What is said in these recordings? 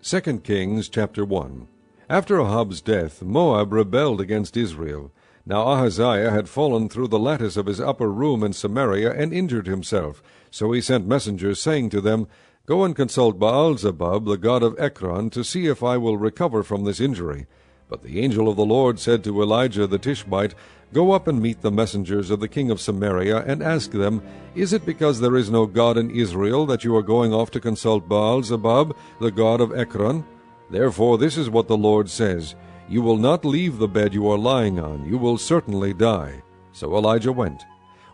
2 Kings chapter 1. After Ahab's death, Moab rebelled against Israel. Now Ahaziah had fallen through the lattice of his upper room in Samaria and injured himself. So he sent messengers, saying to them, Go and consult Baal-zebub, the god of Ekron, to see if I will recover from this injury. But the angel of the Lord said to Elijah the Tishbite, Go up and meet the messengers of the king of Samaria, and ask them, Is it because there is no God in Israel that you are going off to consult Baal-zebub, the god of Ekron? Therefore this is what the Lord says, You will not leave the bed you are lying on, you will certainly die. So Elijah went.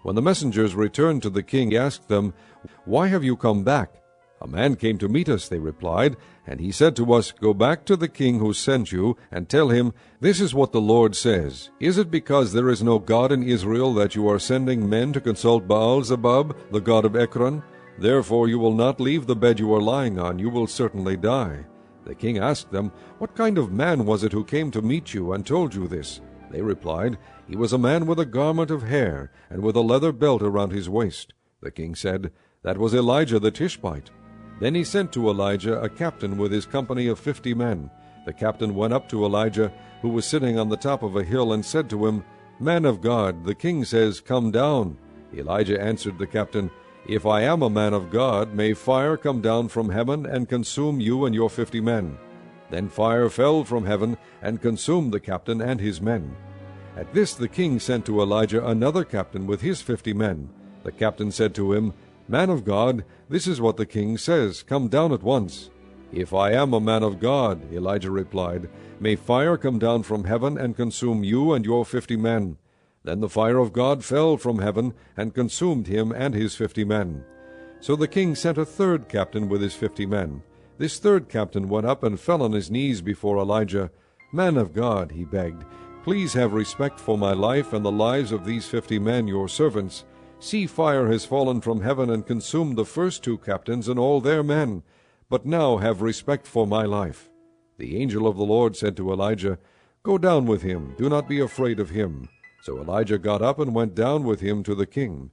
When the messengers returned to the king, he asked them, Why have you come back? A man came to meet us, they replied, and he said to us, Go back to the king who sent you, and tell him, This is what the Lord says, Is it because there is no God in Israel that you are sending men to consult Baal-zebub, the god of Ekron? Therefore you will not leave the bed you are lying on, you will certainly die. The king asked them, What kind of man was it who came to meet you and told you this? They replied, He was a man with a garment of hair, and with a leather belt around his waist. The king said, That was Elijah the Tishbite. Then he sent to Elijah a captain with his company of 50 men. The captain went up to Elijah, who was sitting on the top of a hill, and said to him, Man of God, the king says, Come down. Elijah answered the captain, If I am a man of God, may fire come down from heaven and consume you and your 50 men. Then fire fell from heaven and consumed the captain and his men. At this the king sent to Elijah another captain with his 50 men. The captain said to him, Man of God, this is what the king says, Come down at once. If I am a man of God, Elijah replied, may fire come down from heaven and consume you and your 50 men. Then the fire of God fell from heaven and consumed him and his 50 men. So the king sent a third captain with his 50 men. This third captain went up and fell on his knees before Elijah. Man of God, he begged, please have respect for my life and the lives of these 50 men, your servants. See, fire has fallen from heaven and consumed the first 2 captains and all their men. But now have respect for my life. The angel of the Lord said to Elijah, Go down with him, do not be afraid of him. So Elijah got up and went down with him to the king.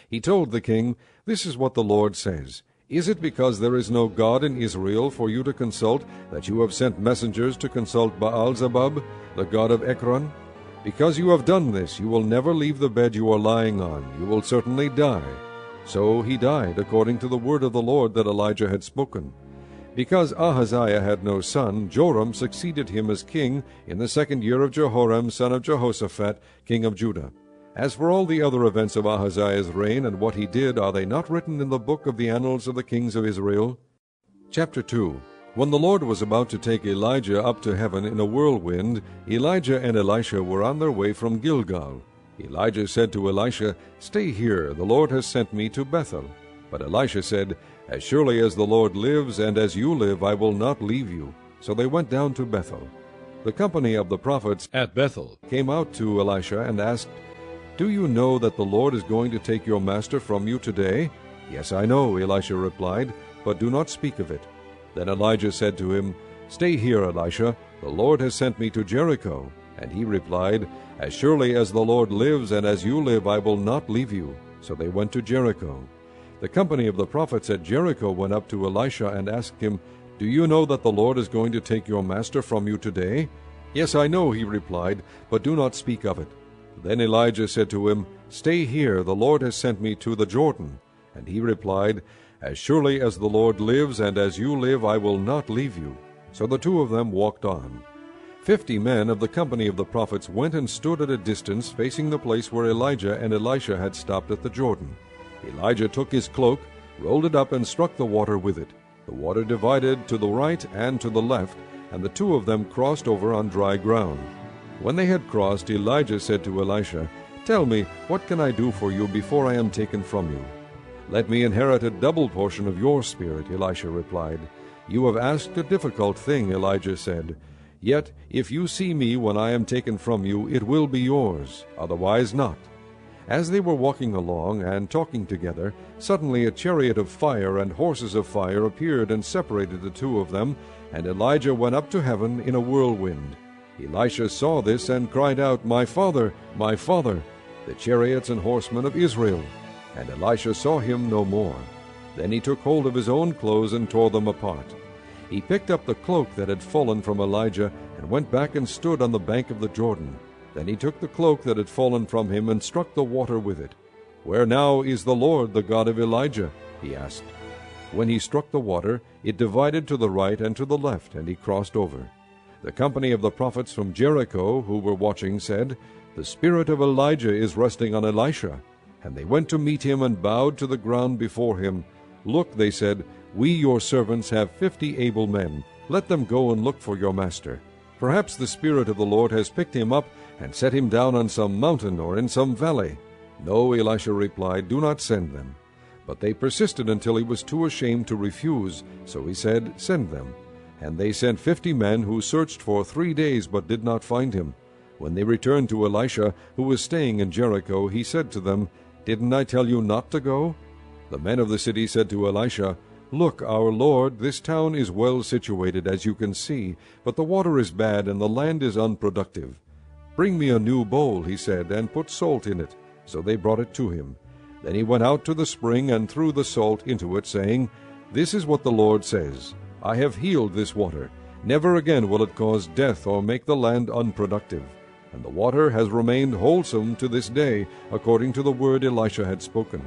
He told the king, This is what the Lord says, Is it because there is no God in Israel for you to consult, that you have sent messengers to consult Baal-zebub, the god of Ekron? Because you have done this, you will never leave the bed you are lying on. You will certainly die. So he died, according to the word of the Lord that Elijah had spoken. Because Ahaziah had no son, Joram succeeded him as king in the 2nd year of Jehoram, son of Jehoshaphat, king of Judah. As for all the other events of Ahaziah's reign and what he did, are they not written in the book of the annals of the kings of Israel? Chapter 2. When the Lord was about to take Elijah up to heaven in a whirlwind, Elijah and Elisha were on their way from Gilgal. Elijah said to Elisha, Stay here, the Lord has sent me to Bethel. But Elisha said, As surely as the Lord lives, and as you live, I will not leave you. So they went down to Bethel. The company of the prophets at Bethel came out to Elisha and asked, Do you know that the Lord is going to take your master from you today? Yes, I know, Elisha replied, but do not speak of it. Then Elijah said to him, Stay here, Elisha, the Lord has sent me to Jericho. And he replied, As surely as the Lord lives, and as you live, I will not leave you. So they went to Jericho. The company of the prophets at Jericho went up to Elisha and asked him, Do you know that the Lord is going to take your master from you today? Yes, I know, he replied, but do not speak of it. Then Elijah said to him, Stay here, the Lord has sent me to the Jordan. And he replied, As surely as the Lord lives, and as you live, I will not leave you. So the 2 of them walked on. 50 men of the company of the prophets went and stood at a distance, facing the place where Elijah and Elisha had stopped at the Jordan. Elijah took his cloak, rolled it up, and struck the water with it. The water divided to the right and to the left, and the 2 of them crossed over on dry ground. When they had crossed, Elijah said to Elisha, Tell me, what can I do for you before I am taken from you? Let me inherit a double portion of your spirit, Elisha replied. You have asked a difficult thing, Elijah said. Yet, if you see me when I am taken from you, it will be yours, otherwise not. As they were walking along and talking together, suddenly a chariot of fire and horses of fire appeared and separated the 2 of them, and Elijah went up to heaven in a whirlwind. Elisha saw this and cried out, My father, the chariots and horsemen of Israel. And Elisha saw him no more. Then he took hold of his own clothes and tore them apart. He picked up the cloak that had fallen from Elijah, and went back and stood on the bank of the Jordan. Then he took the cloak that had fallen from him, and struck the water with it. "Where now is the Lord, the God of Elijah?" he asked. When he struck the water, it divided to the right and to the left, and he crossed over. The company of the prophets from Jericho, who were watching, said, "The spirit of Elijah is resting on Elisha." And they went to meet him and bowed to the ground before him. "Look," they said, "we your servants have 50 able men. Let them go and look for your master. Perhaps the Spirit of the Lord has picked him up and set him down on some mountain or in some valley." "No," Elisha replied, "do not send them." But they persisted until he was too ashamed to refuse. So he said, "Send them." And they sent 50 men, who searched for 3 days but did not find him. When they returned to Elisha, who was staying in Jericho, he said to them, "Didn't I tell you not to go?" The men of the city said to Elisha, "Look, our lord, this town is well situated, as you can see, but the water is bad and the land is unproductive." "Bring me a new bowl," he said, "and put salt in it." So they brought it to him. Then he went out to the spring and threw the salt into it, saying, "This is what the Lord says, I have healed this water. Never again will it cause death or make the land unproductive." And the water has remained wholesome to this day, according to the word Elisha had spoken.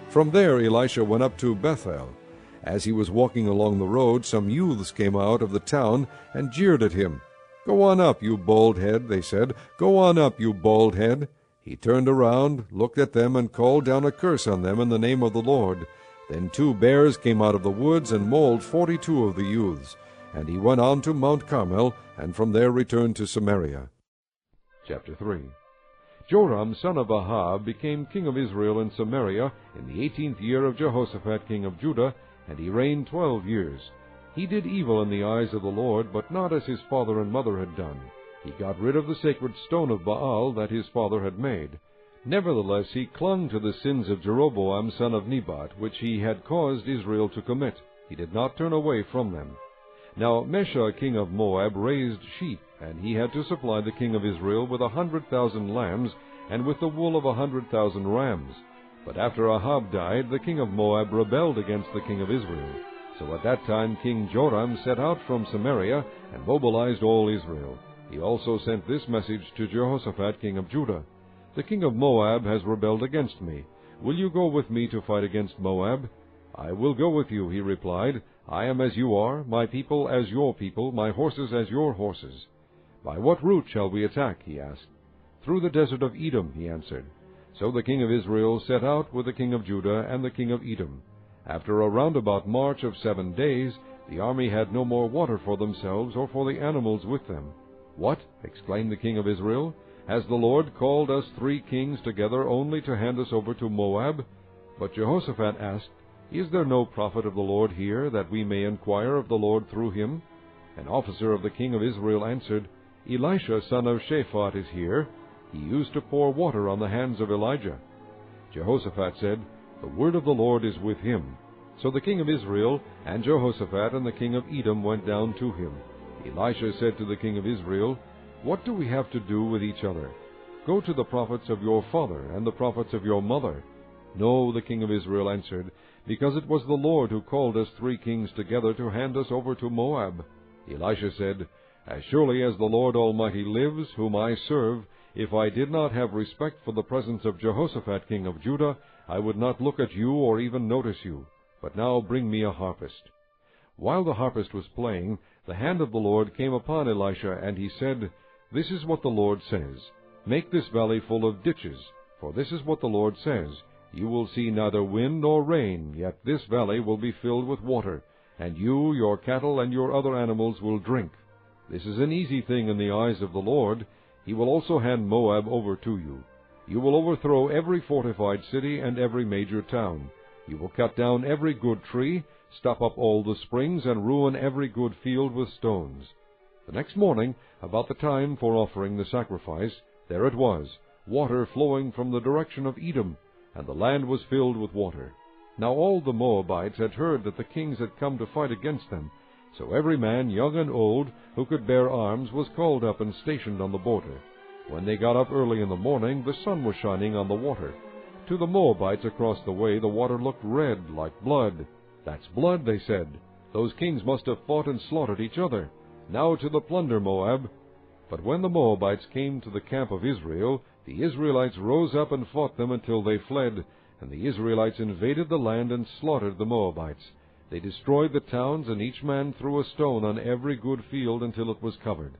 From there Elisha went up to Bethel. As he was walking along the road, some youths came out of the town and jeered at him. "Go on up, you bald head," they said. "Go on up, you bald head." He turned around, looked at them, and called down a curse on them in the name of the Lord. Then 2 bears came out of the woods and mauled 42 of the youths. And he went on to Mount Carmel, and from there returned to Samaria. Chapter 3. Joram son of Ahab became king of Israel in Samaria in the 18th year of Jehoshaphat king of Judah, and he reigned 12 years. He did evil in the eyes of the Lord, but not as his father and mother had done. He got rid of the sacred stone of Baal that his father had made. Nevertheless he clung to the sins of Jeroboam son of Nebat, which he had caused Israel to commit. He did not turn away from them. Now Mesha king of Moab raised sheep, and he had to supply the king of Israel with 100,000 lambs, and with the wool of 100,000 rams. But after Ahab died, the king of Moab rebelled against the king of Israel. So at that time King Joram set out from Samaria, and mobilized all Israel. He also sent this message to Jehoshaphat king of Judah: "The king of Moab has rebelled against me. Will you go with me to fight against Moab?" "I will go with you," he replied. "I am as you are, my people as your people, my horses as your horses." "By what route shall we attack?" he asked. "Through the desert of Edom," he answered. So the king of Israel set out with the king of Judah and the king of Edom. After a roundabout march of 7 days, the army had no more water for themselves or for the animals with them. "What?" exclaimed the king of Israel. "Has the Lord called us 3 kings together only to hand us over to Moab?" But Jehoshaphat asked, "Is there no prophet of the Lord here, that we may inquire of the Lord through him?" An officer of the king of Israel answered, "Elisha son of Shaphat is here. He used to pour water on the hands of Elijah." Jehoshaphat said, "The word of the Lord is with him." So the king of Israel and Jehoshaphat and the king of Edom went down to him. Elisha said to the king of Israel, "What do we have to do with each other? Go to the prophets of your father and the prophets of your mother." "No," the king of Israel answered, "because it was the Lord who called us 3 kings together to hand us over to Moab." Elisha said, "As surely as the Lord Almighty lives, whom I serve, if I did not have respect for the presence of Jehoshaphat king of Judah, I would not look at you or even notice you. But now bring me a harpist." While the harpist was playing, the hand of the Lord came upon Elisha, and he said, "This is what the Lord says, Make this valley full of ditches, for this is what the Lord says, You will see neither wind nor rain, yet this valley will be filled with water, and you, your cattle, and your other animals will drink. This is an easy thing in the eyes of the Lord. He will also hand Moab over to you. You will overthrow every fortified city and every major town. You will cut down every good tree, stop up all the springs, and ruin every good field with stones." The next morning, about the time for offering the sacrifice, there it was, water flowing from the direction of Edom, and the land was filled with water. Now all the Moabites had heard that the kings had come to fight against them, so every man, young and old, who could bear arms, was called up and stationed on the border. When they got up early in the morning, the sun was shining on the water. To the Moabites across the way, the water looked red, like blood. "That's blood," they said. Those kings must have fought and slaughtered each other. Now to the plunder, Moab!" But when the Moabites came to the camp of Israel, the Israelites rose up and fought them until they fled, and the Israelites invaded the land and slaughtered the Moabites. They destroyed the towns, and each man threw a stone on every good field until it was covered.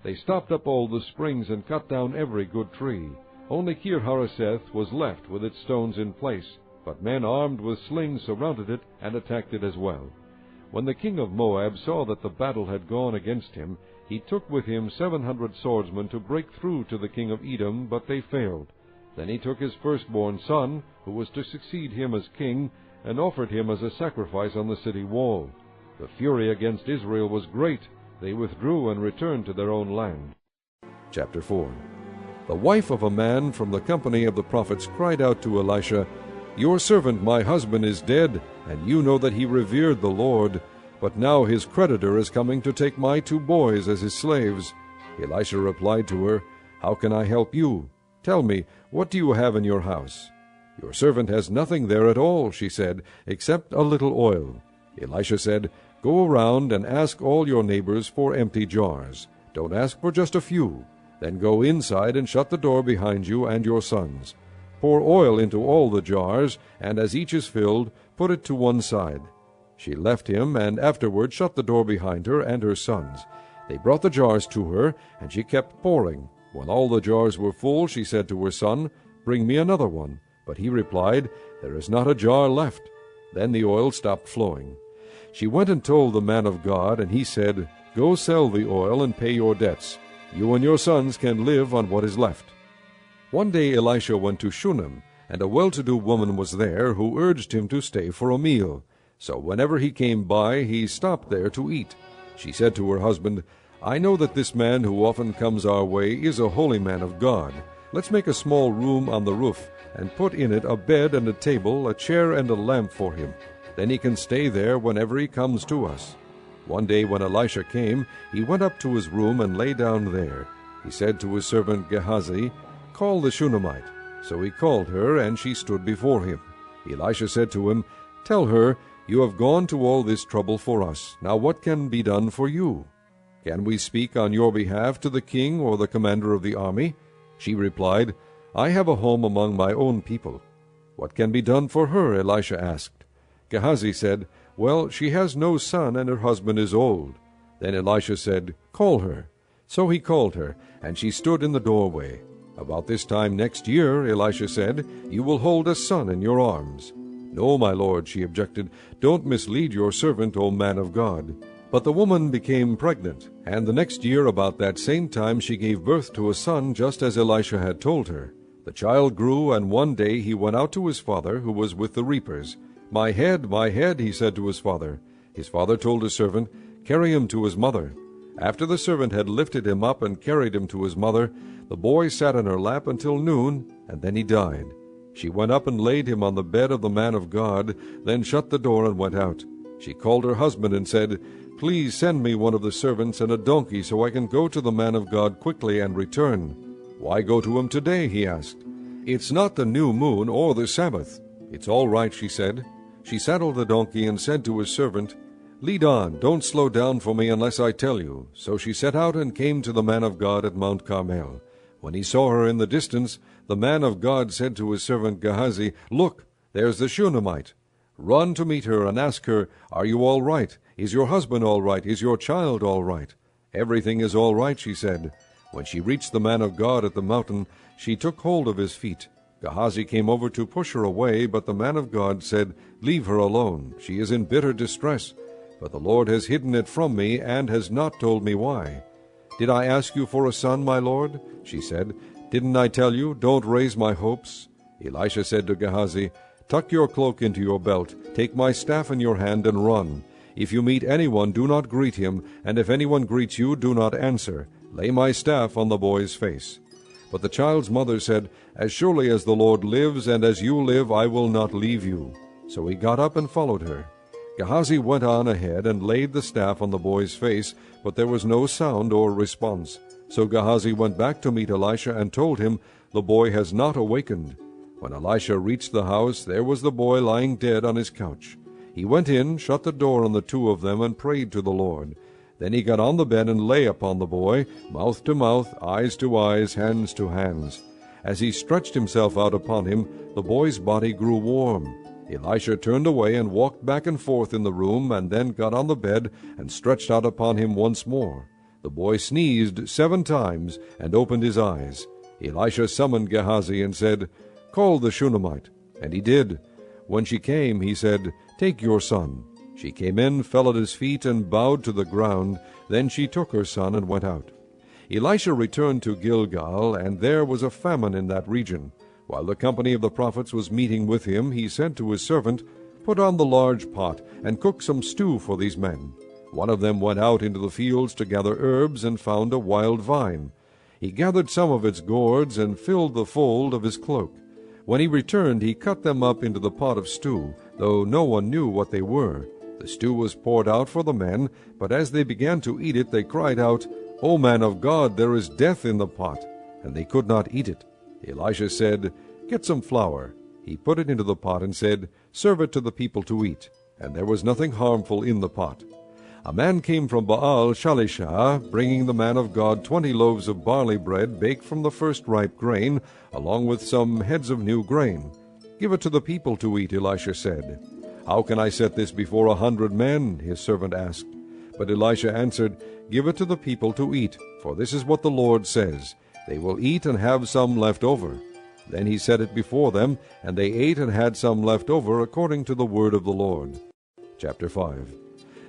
They stopped up all the springs and cut down every good tree. Only Kir-Hareseth was left with its stones in place, but men armed with slings surrounded it and attacked it as well. When the king of Moab saw that the battle had gone against him, he took with him 700 swordsmen to break through to the king of Edom, but they failed. Then he took his firstborn son, who was to succeed him as king, and offered him as a sacrifice on the city wall. The fury against Israel was great. They withdrew and returned to their own land. Chapter 4. The wife of a man from the company of the prophets cried out to Elisha, "Your servant my husband is dead, and you know that he revered the Lord. But now his creditor is coming to take my 2 boys as his slaves." Elisha replied to her, "How can I help you? Tell me, what do you have in your house?" "Your servant has nothing there at all," she said, "except a little oil." Elisha said, "Go around and ask all your neighbors for empty jars. Don't ask for just a few. Then go inside and shut the door behind you and your sons. Pour oil into all the jars, and as each is filled, put it to one side." She left him, and afterward shut the door behind her and her sons. They brought the jars to her, and she kept pouring. When all the jars were full, she said to her son, "Bring me another one." But he replied, "There is not a jar left." Then the oil stopped flowing. She went and told the man of God, and he said, "Go sell the oil and pay your debts. You and your sons can live on what is left." One day Elisha went to Shunem, and a well-to-do woman was there who urged him to stay for a meal. So whenever he came by, he stopped there to eat. She said to her husband, "I know that this man who often comes our way is a holy man of God. Let's make a small room on the roof, and put in it a bed and a table, a chair and a lamp for him. Then he can stay there whenever he comes to us." One day when Elisha came, he went up to his room and lay down there. He said to his servant Gehazi, "Call the Shunammite." So he called her, and she stood before him. Elisha said to him, "Tell her, you have gone to all this trouble for us. Now what can be done for you? Can we speak on your behalf to the king or the commander of the army?" She replied, "I have a home among my own people." "What can be done for her?" Elisha asked. Gehazi said, "Well, she has no son, and her husband is old." Then Elisha said, "Call her." So he called her, and she stood in the doorway. "About this time next year," Elisha said, "you will hold a son in your arms." "No, my lord," she objected, "don't mislead your servant, O man of God." But the woman became pregnant, and the next year about that same time she gave birth to a son, just as Elisha had told her. The child grew, and one day he went out to his father, who was with the reapers. My head, he said to his father. His father told his servant, "Carry him to his mother." After the servant had lifted him up and carried him to his mother, the boy sat in her lap until noon, and then he died. She went up and laid him on the bed of the man of God, then shut the door and went out. She called her husband and said, "Please send me one of the servants and a donkey so I can go to the man of God quickly and return." "Why go to him today?" he asked. "It's not the new moon or the Sabbath." "It's all right," she said. She saddled the donkey and said to his servant, "Lead on, don't slow down for me unless I tell you." So she set out and came to the man of God at Mount Carmel. When he saw her in the distance, the man of God said to his servant Gehazi, "Look, there's the Shunammite. Run to meet her and ask her, 'Are you all right? Is your husband all right? Is your child all right?'" "Everything is all right," she said. When she reached the man of God at the mountain, she took hold of his feet. Gehazi came over to push her away, but the man of God said, "Leave her alone. She is in bitter distress. But the Lord has hidden it from me and has not told me why." "Did I ask you for a son, my lord?" she said. "Didn't I tell you, 'Don't raise my hopes'?" Elisha said to Gehazi, "Tuck your cloak into your belt, take my staff in your hand, and run. If you meet anyone, do not greet him, and if anyone greets you, do not answer. Lay my staff on the boy's face." But the child's mother said, "As surely as the Lord lives, and as you live, I will not leave you." So he got up and followed her. Gehazi went on ahead and laid the staff on the boy's face, but there was no sound or response. So Gehazi went back to meet Elisha and told him, "The boy has not awakened." When Elisha reached the house, there was the boy lying dead on his couch. He went in, shut the door on the two of them, and prayed to the Lord. Then he got on the bed and lay upon the boy, mouth to mouth, eyes to eyes, hands to hands. As he stretched himself out upon him, the boy's body grew warm. Elisha turned away and walked back and forth in the room, and then got on the bed and stretched out upon him once more. The boy sneezed 7 times and opened his eyes. Elisha summoned Gehazi and said, "Call the Shunammite." And he did. When she came, he said, "Take your son." She came in, fell at his feet, and bowed to the ground. Then she took her son and went out. Elisha returned to Gilgal, and there was a famine in that region. While the company of the prophets was meeting with him, he said to his servant, "Put on the large pot, and cook some stew for these men." One of them went out into the fields to gather herbs, and found a wild vine. He gathered some of its gourds, and filled the fold of his cloak. When he returned, he cut them up into the pot of stew, though no one knew what they were. The stew was poured out for the men, but as they began to eat it, they cried out, "O man of God, there is death in the pot," and they could not eat it. Elisha said, "Get some flour." He put it into the pot and said, "Serve it to the people to eat." And there was nothing harmful in the pot. A man came from Baal Shalisha, bringing the man of God 20 loaves of barley bread baked from the first ripe grain, along with some heads of new grain. "Give it to the people to eat," Elisha said. "How can I set this before 100 men?" his servant asked. But Elisha answered, "Give it to the people to eat, for this is what the Lord says, they will eat and have some left over." Then he set it before them, and they ate and had some left over, according to the word of the Lord. Chapter 5.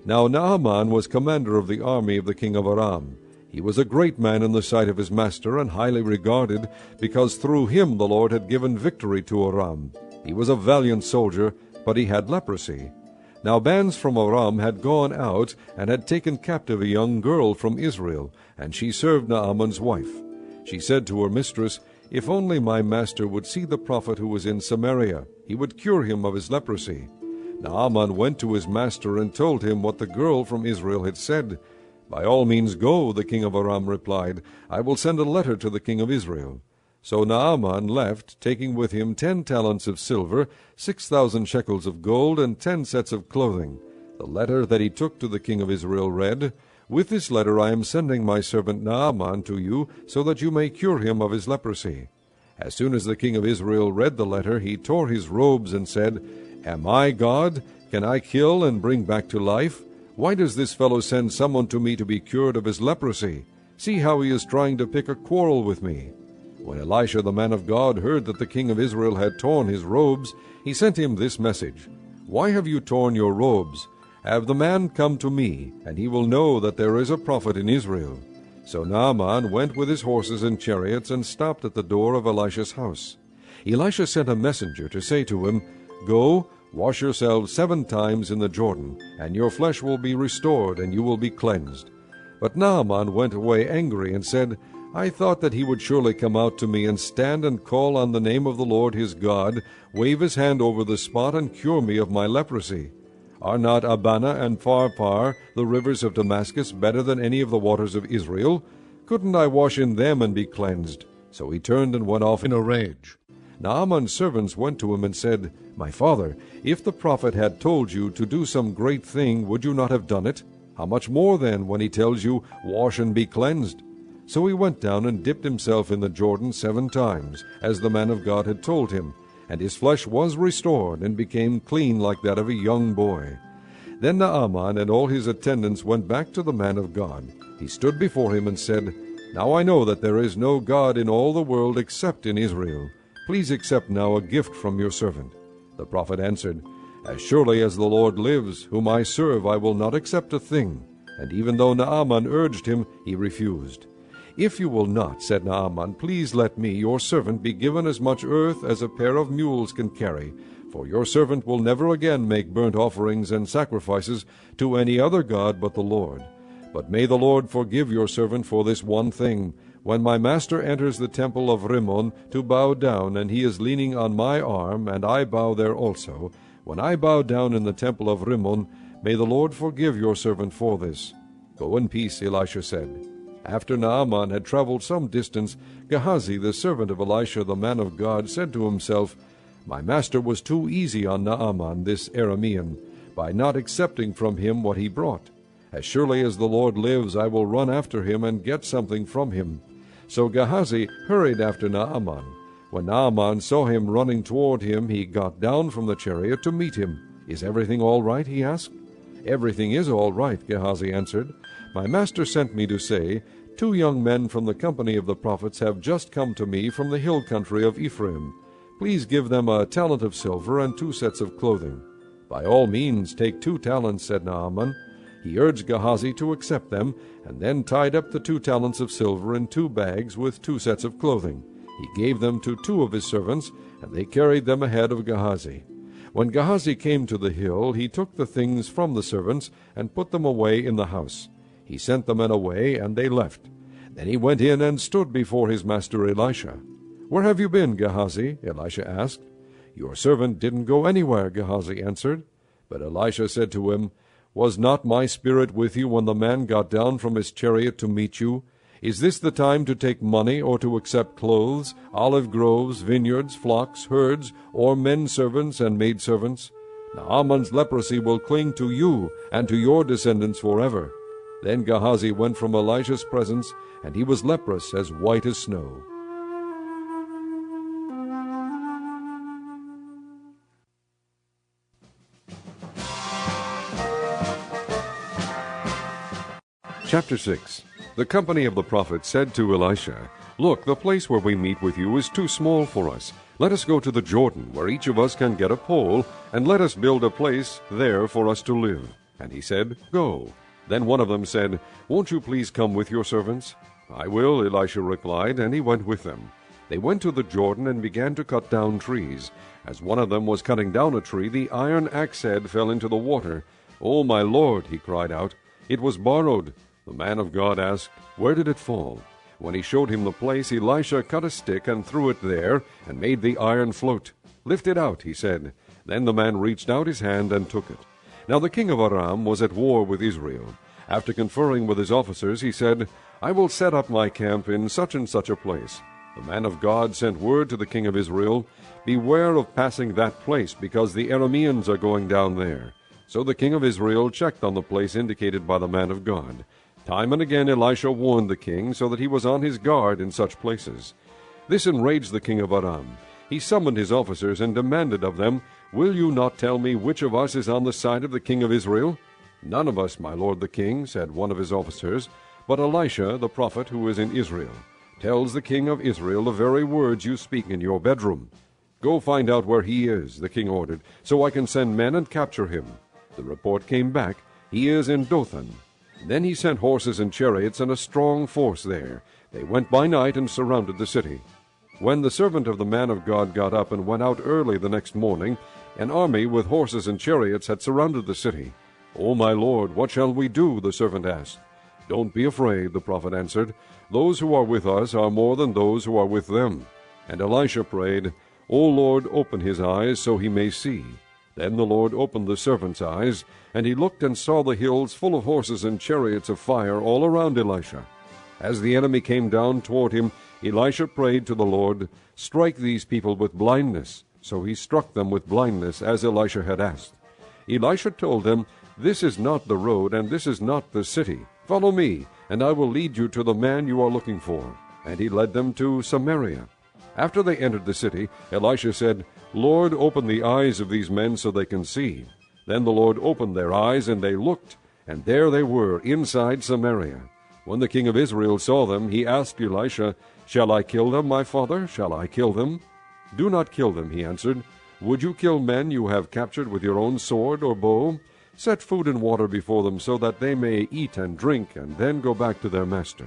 Now Naaman was commander of the army of the king of Aram. He was a great man in the sight of his master, and highly regarded, because through him the Lord had given victory to Aram. He was a valiant soldier, but he had leprosy. Now bands from Aram had gone out, and had taken captive a young girl from Israel, and she served Naaman's wife. She said to her mistress, "If only my master would see the prophet who is in Samaria, he would cure him of his leprosy." Naaman went to his master and told him what the girl from Israel had said. "By all means go," the king of Aram replied. "I will send a letter to the king of Israel." So Naaman left, taking with him 10 talents of silver, 6,000 shekels of gold, and 10 sets of clothing. The letter that he took to the king of Israel read, "With this letter I am sending my servant Naaman to you, so that you may cure him of his leprosy." As soon as the king of Israel read the letter, he tore his robes and said, "Am I God? Can I kill and bring back to life? Why does this fellow send someone to me to be cured of his leprosy? See how he is trying to pick a quarrel with me." When Elisha the man of God heard that the king of Israel had torn his robes, he sent him this message, "Why have you torn your robes? Have the man come to me, and he will know that there is a prophet in Israel." So Naaman went with his horses and chariots, and stopped at the door of Elisha's house. Elisha sent a messenger to say to him, "Go, wash yourselves 7 times in the Jordan, and your flesh will be restored, and you will be cleansed." But Naaman went away angry, and said, "I thought that he would surely come out to me and stand and call on the name of the Lord his God, wave his hand over the spot, and cure me of my leprosy. Are not Abana and Pharpar, the rivers of Damascus, better than any of the waters of Israel? Couldn't I wash in them and be cleansed?" So he turned and went off in a rage. Naaman's servants went to him and said, "My father, if the prophet had told you to do some great thing, would you not have done it? How much more then, when he tells you, 'Wash and be cleansed'?" So he went down and dipped himself in the Jordan 7 times, as the man of God had told him, and his flesh was restored, and became clean like that of a young boy. Then Naaman and all his attendants went back to the man of God. He stood before him and said, "Now I know that there is no God in all the world except in Israel. Please accept now a gift from your servant." The prophet answered, "As surely as the Lord lives, whom I serve, I will not accept a thing." And even though Naaman urged him, he refused. "If you will not," said Naaman, "please let me, your servant, be given as much earth as a pair of mules can carry, for your servant will never again make burnt offerings and sacrifices to any other god but the Lord. But may the Lord forgive your servant for this one thing. When my master enters the temple of Rimmon to bow down, and he is leaning on my arm, and I bow there also, when I bow down in the temple of Rimmon, may the Lord forgive your servant for this." "Go in peace," Elisha said. After Naaman had traveled some distance, Gehazi, the servant of Elisha the man of God, said to himself, "My master was too easy on Naaman this Aramean. by not accepting from him what he brought. As surely as the Lord lives, I will run after him and get something from him." So Gehazi hurried after Naaman. When Naaman saw him running toward him, he got down from the chariot to meet him. "Is everything all right?" he asked. "Everything is all right," Gehazi answered. "My master sent me to say, 2 young men from the company of the prophets have just come to me from the hill country of Ephraim. Please give them a talent of silver and 2 sets of clothing." "By all means, take 2 talents," said Naaman. He urged Gehazi to accept them, and then tied up the 2 talents of silver in 2 bags with 2 sets of clothing. He gave them to 2 of his servants, and they carried them ahead of Gehazi. When Gehazi came to the hill, he took the things from the servants and put them away in the house. He sent the men away, and they left. Then he went in and stood before his master Elisha. "Where have you been, Gehazi?" Elisha asked. "Your servant didn't go anywhere," Gehazi answered. But Elisha said to him, "Was not my spirit with you when the man got down from his chariot to meet you? Is this the time to take money or to accept clothes, olive groves, vineyards, flocks, herds, or men servants and maidservants? Naaman's leprosy will cling to you and to your descendants forever." Then Gehazi went from Elisha's presence, and he was leprous as white as snow. Chapter 6. The company of the prophets said to Elisha, "Look, the place where we meet with you is too small for us. Let us go to the Jordan, where each of us can get a pole, and let us build a place there for us to live." And he said, "Go." Then one of them said, "Won't you please come with your servants?" "I will," Elisha replied, and he went with them. They went to the Jordan and began to cut down trees. As one of them was cutting down a tree, the iron axe head fell into the water. "Oh, my Lord," he cried out, "it was borrowed." The man of God asked, "Where did it fall?" When he showed him the place, Elisha cut a stick and threw it there, and made the iron float. "Lift it out," he said. Then the man reached out his hand and took it. Now the king of Aram was at war with Israel. After conferring with his officers, he said, "I will set up my camp in such and such a place." The man of God sent word to the king of Israel, "Beware of passing that place, because the Arameans are going down there." So the king of Israel checked on the place indicated by the man of God. Time and again Elisha warned the king, so that he was on his guard in such places. This enraged the king of Aram. He summoned his officers and demanded of them, "Will you not tell me which of us is on the side of the king of Israel?" "None of us, my lord the king," said one of his officers, "but Elisha the prophet, who is in Israel, tells the king of Israel the very words you speak in your bedroom." "Go find out where he is," the king ordered, "so I can send men and capture him." The report came back, "He is in Dothan." Then he sent horses and chariots and a strong force there. They went by night and surrounded the city. When the servant of the man of God got up and went out early the next morning, an army with horses and chariots had surrounded the city. "Oh, my lord, what shall we do?" the servant asked. "Don't be afraid," the prophet answered. "Those who are with us are more than those who are with them." And Elisha prayed, "O Lord, open his eyes so he may see." Then the Lord opened the servant's eyes, and he looked and saw the hills full of horses and chariots of fire all around Elisha. As the enemy came down toward him, Elisha prayed to the Lord, "Strike these people with blindness." So he struck them with blindness, as Elisha had asked. Elisha told them, "This is not the road, and this is not the city. Follow me, and I will lead you to the man you are looking for." And he led them to Samaria. After they entered the city, Elisha said, "Lord, open the eyes of these men so they can see." Then the Lord opened their eyes, and they looked, and there they were, inside Samaria. When the king of Israel saw them, he asked Elisha, "Shall I kill them, my father? Shall I kill them?" "Do not kill them," he answered. "Would you kill men you have captured with your own sword or bow? Set food and water before them, so that they may eat and drink, and then go back to their master."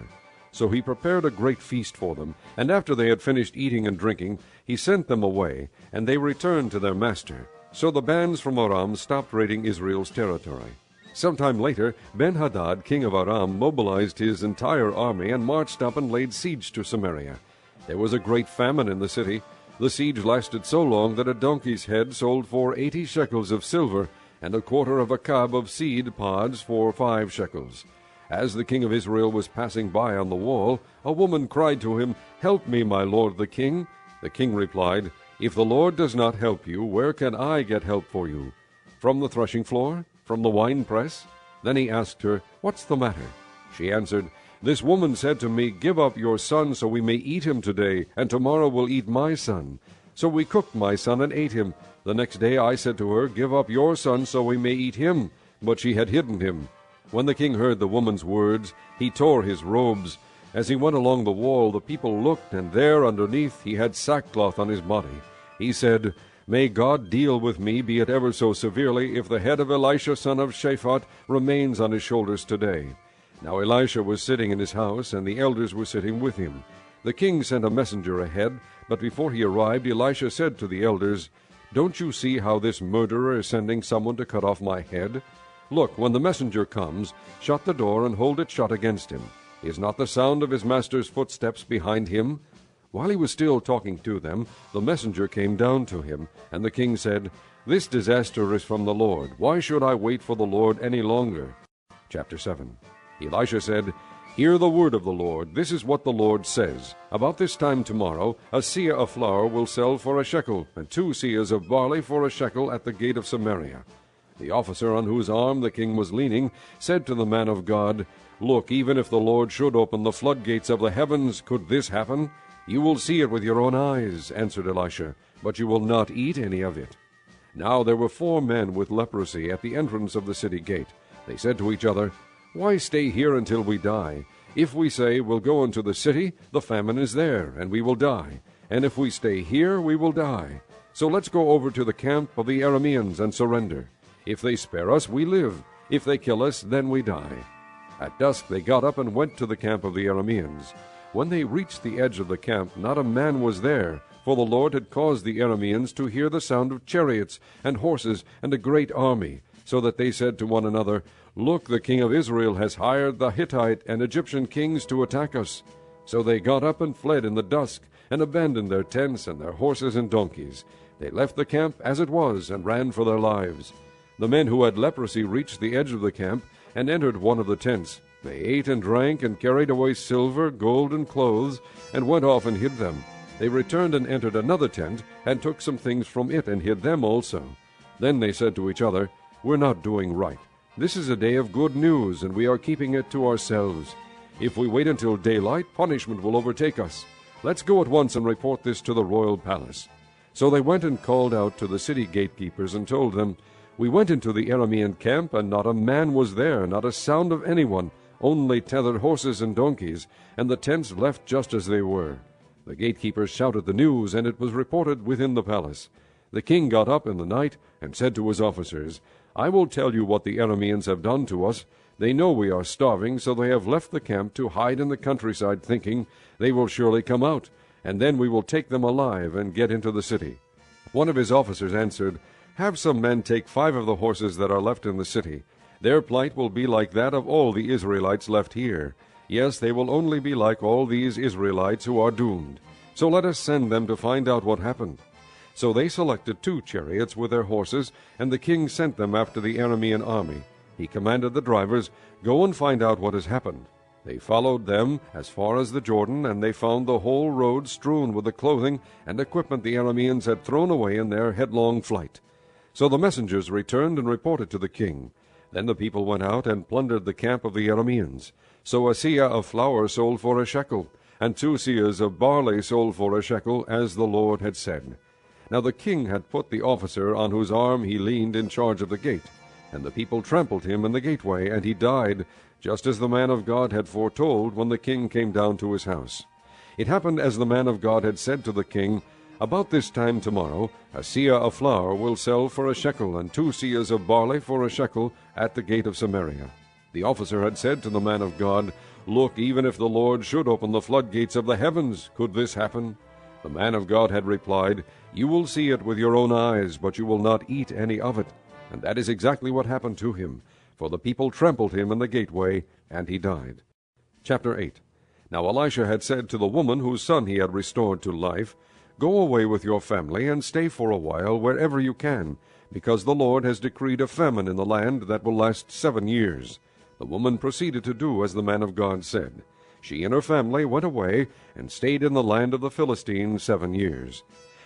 So he prepared a great feast for them, and after they had finished eating and drinking, he sent them away, and they returned to their master. So the bands from Aram stopped raiding Israel's territory. Sometime later, Ben-Hadad, king of Aram, mobilized his entire army and marched up and laid siege to Samaria. There was a great famine in the city. The siege lasted so long that a donkey's head sold for 80 shekels of silver, and a quarter of a cab of seed pods for 5 shekels. As the king of Israel was passing by on the wall, a woman cried to him, "Help me, my lord the king." The king replied, "If the Lord does not help you, where can I get help for you?" From the threshing floor? From the winepress? Then he asked her, What's the matter? She answered, This woman said to me, Give up your son, so we may eat him today, and tomorrow we'll eat my son. So we cooked my son and ate him. The next day I said to her, Give up your son, so we may eat him. But she had hidden him. When the king heard the woman's words, he tore his robes. As he went along the wall, the people looked, and there underneath he had sackcloth on his body. He said, May God deal with me, be it ever so severely, if the head of Elisha son of Shaphat remains on his shoulders today. Now Elisha was sitting in his house, and the elders were sitting with him. The king sent a messenger ahead, but before he arrived, Elisha said to the elders, Don't you see how this murderer is sending someone to cut off my head? Look, when the messenger comes, shut the door and hold it shut against him. Is not the sound of his master's footsteps behind him? While he was still talking to them, the messenger came down to him, and the king said, This disaster is from the Lord. Why should I wait for the Lord any longer? Chapter 7. Elisha said, Hear the word of the Lord. This is what the Lord says. About this time tomorrow, a seah of flour will sell for a shekel, and 2 seahs of barley for a shekel at the gate of Samaria. The officer on whose arm the king was leaning said to the man of God, Look, even if the Lord should open the floodgates of the heavens, could this happen? You will see it with your own eyes, answered Elisha, but you will not eat any of it. Now there were 4 men with leprosy at the entrance of the city gate. They said to each other, Why stay here until we die? If we say, We'll go into the city, the famine is there, and we will die. And if we stay here, we will die. So let's go over to the camp of the Arameans and surrender. If they spare us, we live. If they kill us, then we die. At dusk they got up and went to the camp of the Arameans. When they reached the edge of the camp, not a man was there, for the Lord had caused the Arameans to hear the sound of chariots and horses and a great army, so that they said to one another, Look, the king of Israel has hired the Hittite and Egyptian kings to attack us. So they got up and fled in the dusk, and abandoned their tents and their horses and donkeys. They left the camp as it was, and ran for their lives. The men who had leprosy reached the edge of the camp, and entered one of the tents. They ate and drank, and carried away silver, gold, and clothes, and went off and hid them. They returned and entered another tent, and took some things from it, and hid them also. Then they said to each other, We're not doing right. This is a day of good news, and we are keeping it to ourselves. If we wait until daylight, punishment will overtake us. Let's go at once and report this to the royal palace. So they went and called out to the city gatekeepers, and told them, We went into the Aramean camp, and not a man was there, not a sound of anyone, only tethered horses and donkeys, and the tents left just as they were. The gatekeepers shouted the news, and it was reported within the palace. The king got up in the night, and said to his officers, I will tell you what the Arameans have done to us. They know we are starving, so they have left the camp to hide in the countryside, thinking, They will surely come out, and then we will take them alive and get into the city. One of his officers answered, Have some men take 5 of the horses that are left in the city. Their plight will be like that of all the Israelites left here. Yes, they will only be like all these Israelites who are doomed. So let us send them to find out what happened. So they selected 2 chariots with their horses, and the king sent them after the Aramean army. He commanded the drivers, Go and find out what has happened. They followed them as far as the Jordan, and they found the whole road strewn with the clothing and equipment the Arameans had thrown away in their headlong flight. So the messengers returned and reported to the king. Then the people went out and plundered the camp of the Arameans. So a seah of flour sold for a shekel, and 2 seahs of barley sold for a shekel, as the Lord had said. Now the king had put the officer on whose arm he leaned in charge of the gate. And the people trampled him in the gateway, and he died, just as the man of God had foretold when the king came down to his house. It happened as the man of God had said to the king, About this time tomorrow, a seah of flour will sell for a shekel, and 2 seahs of barley for a shekel at the gate of Samaria. The officer had said to the man of God, Look, even if the Lord should open the floodgates of the heavens, could this happen? The man of God had replied, You will see it with your own eyes, but you will not eat any of it. And that is exactly what happened to him, for the people trampled him in the gateway, and he died. Chapter 8. Now Elisha had said to the woman whose son he had restored to life, Go away with your family, and stay for a while wherever you can, because the Lord has decreed a famine in the land that will last 7 years. The woman proceeded to do as the man of God said. She and her family went away, and stayed in the land of the Philistines 7 years.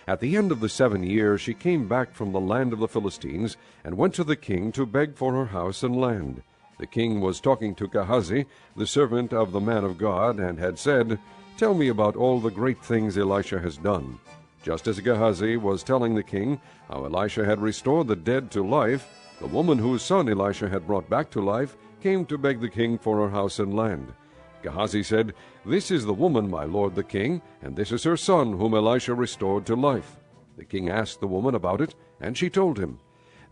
At the end of the 7 years she came back from the land of the Philistines, and went to the king to beg for her house and land. The king was talking to Gehazi, the servant of the man of God, and had said, "Tell me about all the great things Elisha has done." Just as Gehazi was telling the king how Elisha had restored the dead to life, the woman whose son Elisha had brought back to life came to beg the king for her house and land. Gehazi said, "This is the woman, my lord the king, and this is her son whom Elisha restored to life." The king asked the woman about it, and she told him.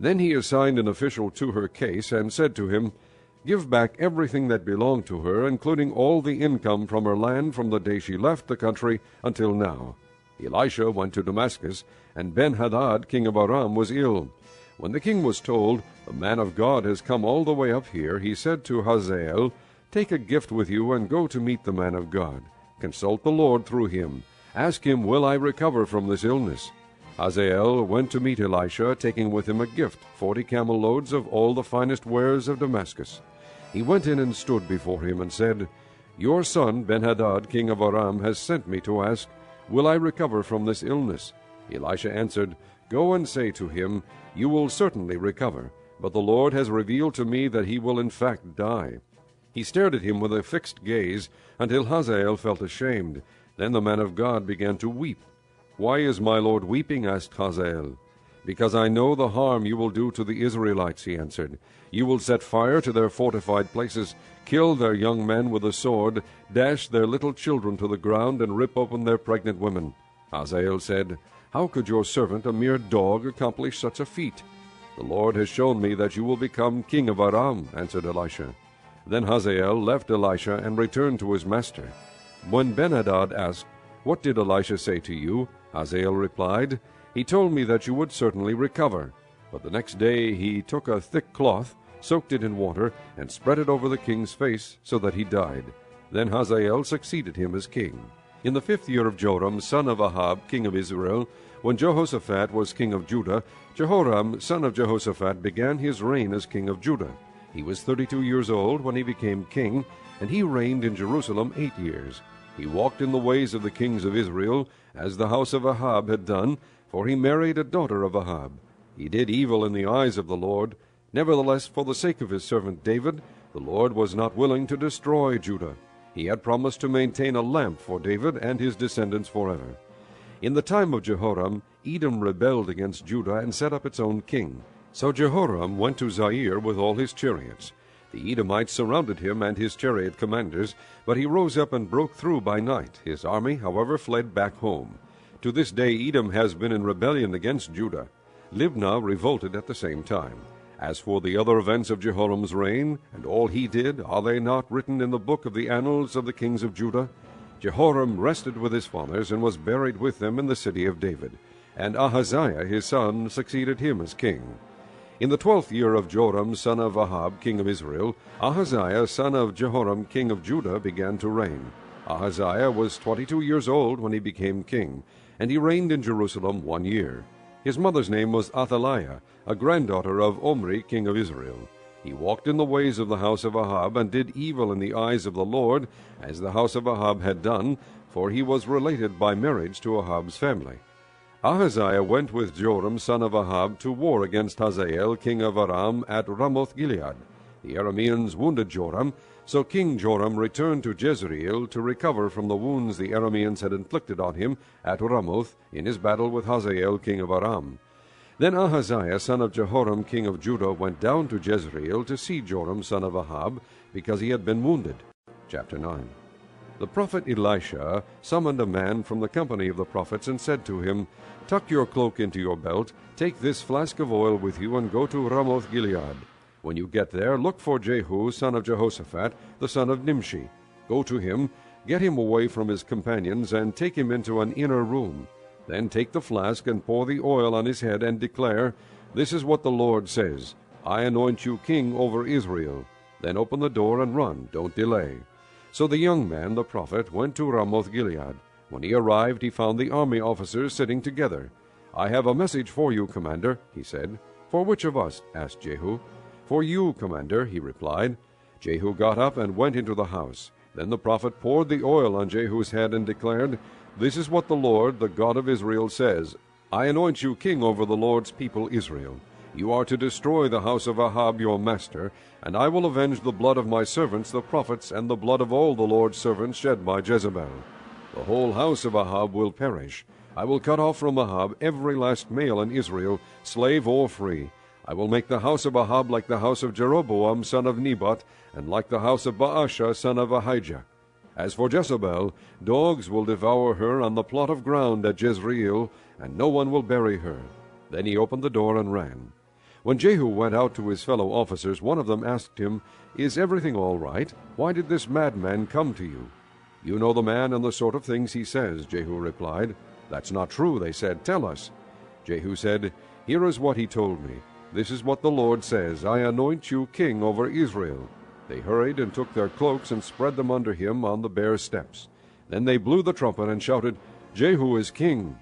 Then he assigned an official to her case, and said to him, "Give back everything that belonged to her, including all the income from her land from the day she left the country until now." Elisha went to Damascus, and Ben-Hadad, king of Aram, was ill. When the king was told, "The man of God has come all the way up here," he said to Hazael, "Take a gift with you and go to meet the man of God. Consult the Lord through him. Ask him, 'Will I recover from this illness?'" Hazael went to meet Elisha, taking with him a gift, 40 camel loads of all the finest wares of Damascus. He went in and stood before him and said, "Your son Ben-Hadad, king of Aram, has sent me to ask, 'Will I recover from this illness?'" Elisha answered, "Go and say to him, 'You will certainly recover, but the Lord has revealed to me that he will in fact die.'" He stared at him with a fixed gaze until Hazael felt ashamed. Then the man of God began to weep. "Why is my lord weeping?" asked Hazael. "Because I know the harm you will do to the Israelites," he answered. "You will set fire to their fortified places, kill their young men with the sword, dash their little children to the ground, and rip open their pregnant women." Hazael said, "How could your servant, a mere dog, accomplish such a feat?" "The Lord has shown me that you will become king of Aram," answered Elisha. Then Hazael left Elisha and returned to his master. When Ben-Hadad asked, "What did Elisha say to you?" Hazael replied, "He told me that you would certainly recover." But the next day he took a thick cloth, soaked it in water, and spread it over the king's face, so that he died. Then Hazael succeeded him as king. In the 5th year of Joram, son of Ahab, king of Israel, when Jehoshaphat was king of Judah, Jehoram, son of Jehoshaphat, began his reign as king of Judah. He was 32 years old when he became king, and he reigned in Jerusalem 8 years. He walked in the ways of the kings of Israel, as the house of Ahab had done, for he married a daughter of Ahab. He did evil in the eyes of the Lord. Nevertheless, for the sake of his servant David, the Lord was not willing to destroy Judah. He had promised to maintain a lamp for David and his descendants forever. In the time of Jehoram, Edom rebelled against Judah and set up its own king. So Jehoram went to Zair with all his chariots. The Edomites surrounded him and his chariot commanders, but he rose up and broke through by night. His army, however, fled back home. To this day Edom has been in rebellion against Judah. Libnah revolted at the same time. As for the other events of Jehoram's reign, and all he did, are they not written in the book of the annals of the kings of Judah? Jehoram rested with his fathers, and was buried with them in the city of David. And Ahaziah his son succeeded him as king. In the 12th year of Joram, son of Ahab, king of Israel, Ahaziah, son of Jehoram, king of Judah, began to reign. Ahaziah was 22 years old when he became king, and he reigned in Jerusalem 1 year. His mother's name was Athaliah, a granddaughter of Omri, king of Israel. He walked in the ways of the house of Ahab, and did evil in the eyes of the Lord, as the house of Ahab had done, for he was related by marriage to Ahab's family. Ahaziah went with Joram son of Ahab to war against Hazael king of Aram at Ramoth-Gilead. The Arameans wounded Joram, so King Joram returned to Jezreel to recover from the wounds the Arameans had inflicted on him at Ramoth in his battle with Hazael king of Aram. Then Ahaziah son of Jehoram king of Judah went down to Jezreel to see Joram son of Ahab, because he had been wounded. Chapter 9. The prophet Elisha summoned a man from the company of the prophets and said to him, "Tuck your cloak into your belt, take this flask of oil with you, and go to Ramoth-Gilead. When you get there, look for Jehu, son of Jehoshaphat, the son of Nimshi. Go to him, get him away from his companions, and take him into an inner room. Then take the flask and pour the oil on his head, and declare, 'This is what the Lord says, I anoint you king over Israel.' Then open the door and run, don't delay." So the young man, the prophet, went to Ramoth-Gilead. When he arrived, he found the army officers sitting together. "I have a message for you, commander," he said. "For which of us?" asked Jehu. "For you, commander," he replied. Jehu got up and went into the house. Then the prophet poured the oil on Jehu's head and declared, "This is what the Lord, the God of Israel, says, I anoint you king over the Lord's people Israel. You are to destroy the house of Ahab your master, and I will avenge the blood of my servants the prophets, and the blood of all the Lord's servants shed by Jezebel. The whole house of Ahab will perish. I will cut off from Ahab every last male in Israel, slave or free. I will make the house of Ahab like the house of Jeroboam son of Nebat, and like the house of Baasha son of Ahijah. As for Jezebel, dogs will devour her on the plot of ground at Jezreel, and no one will bury her. Then he opened the door and ran. When Jehu went out to his fellow officers, one of them asked him, Is everything all right? Why did this madman come to you? You know the man and the sort of things he says, Jehu replied. That's not true, they said. Tell us. Jehu said, Here is what he told me. This is what the Lord says, I anoint you king over Israel. They hurried and took their cloaks and spread them under him on the bare steps. Then they blew the trumpet and shouted, Jehu is king.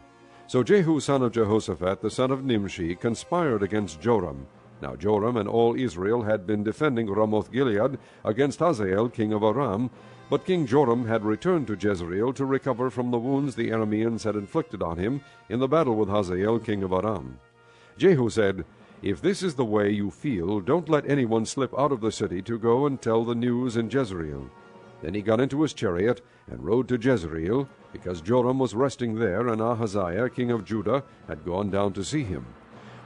So Jehu son of Jehoshaphat, the son of Nimshi, conspired against Joram. Now Joram and all Israel had been defending Ramoth-Gilead against Hazael king of Aram, but King Joram had returned to Jezreel to recover from the wounds the Arameans had inflicted on him in the battle with Hazael king of Aram. Jehu said, If this is the way you feel, don't let anyone slip out of the city to go and tell the news in Jezreel. Then he got into his chariot and rode to Jezreel, because Joram was resting there, and Ahaziah king of Judah had gone down to see him.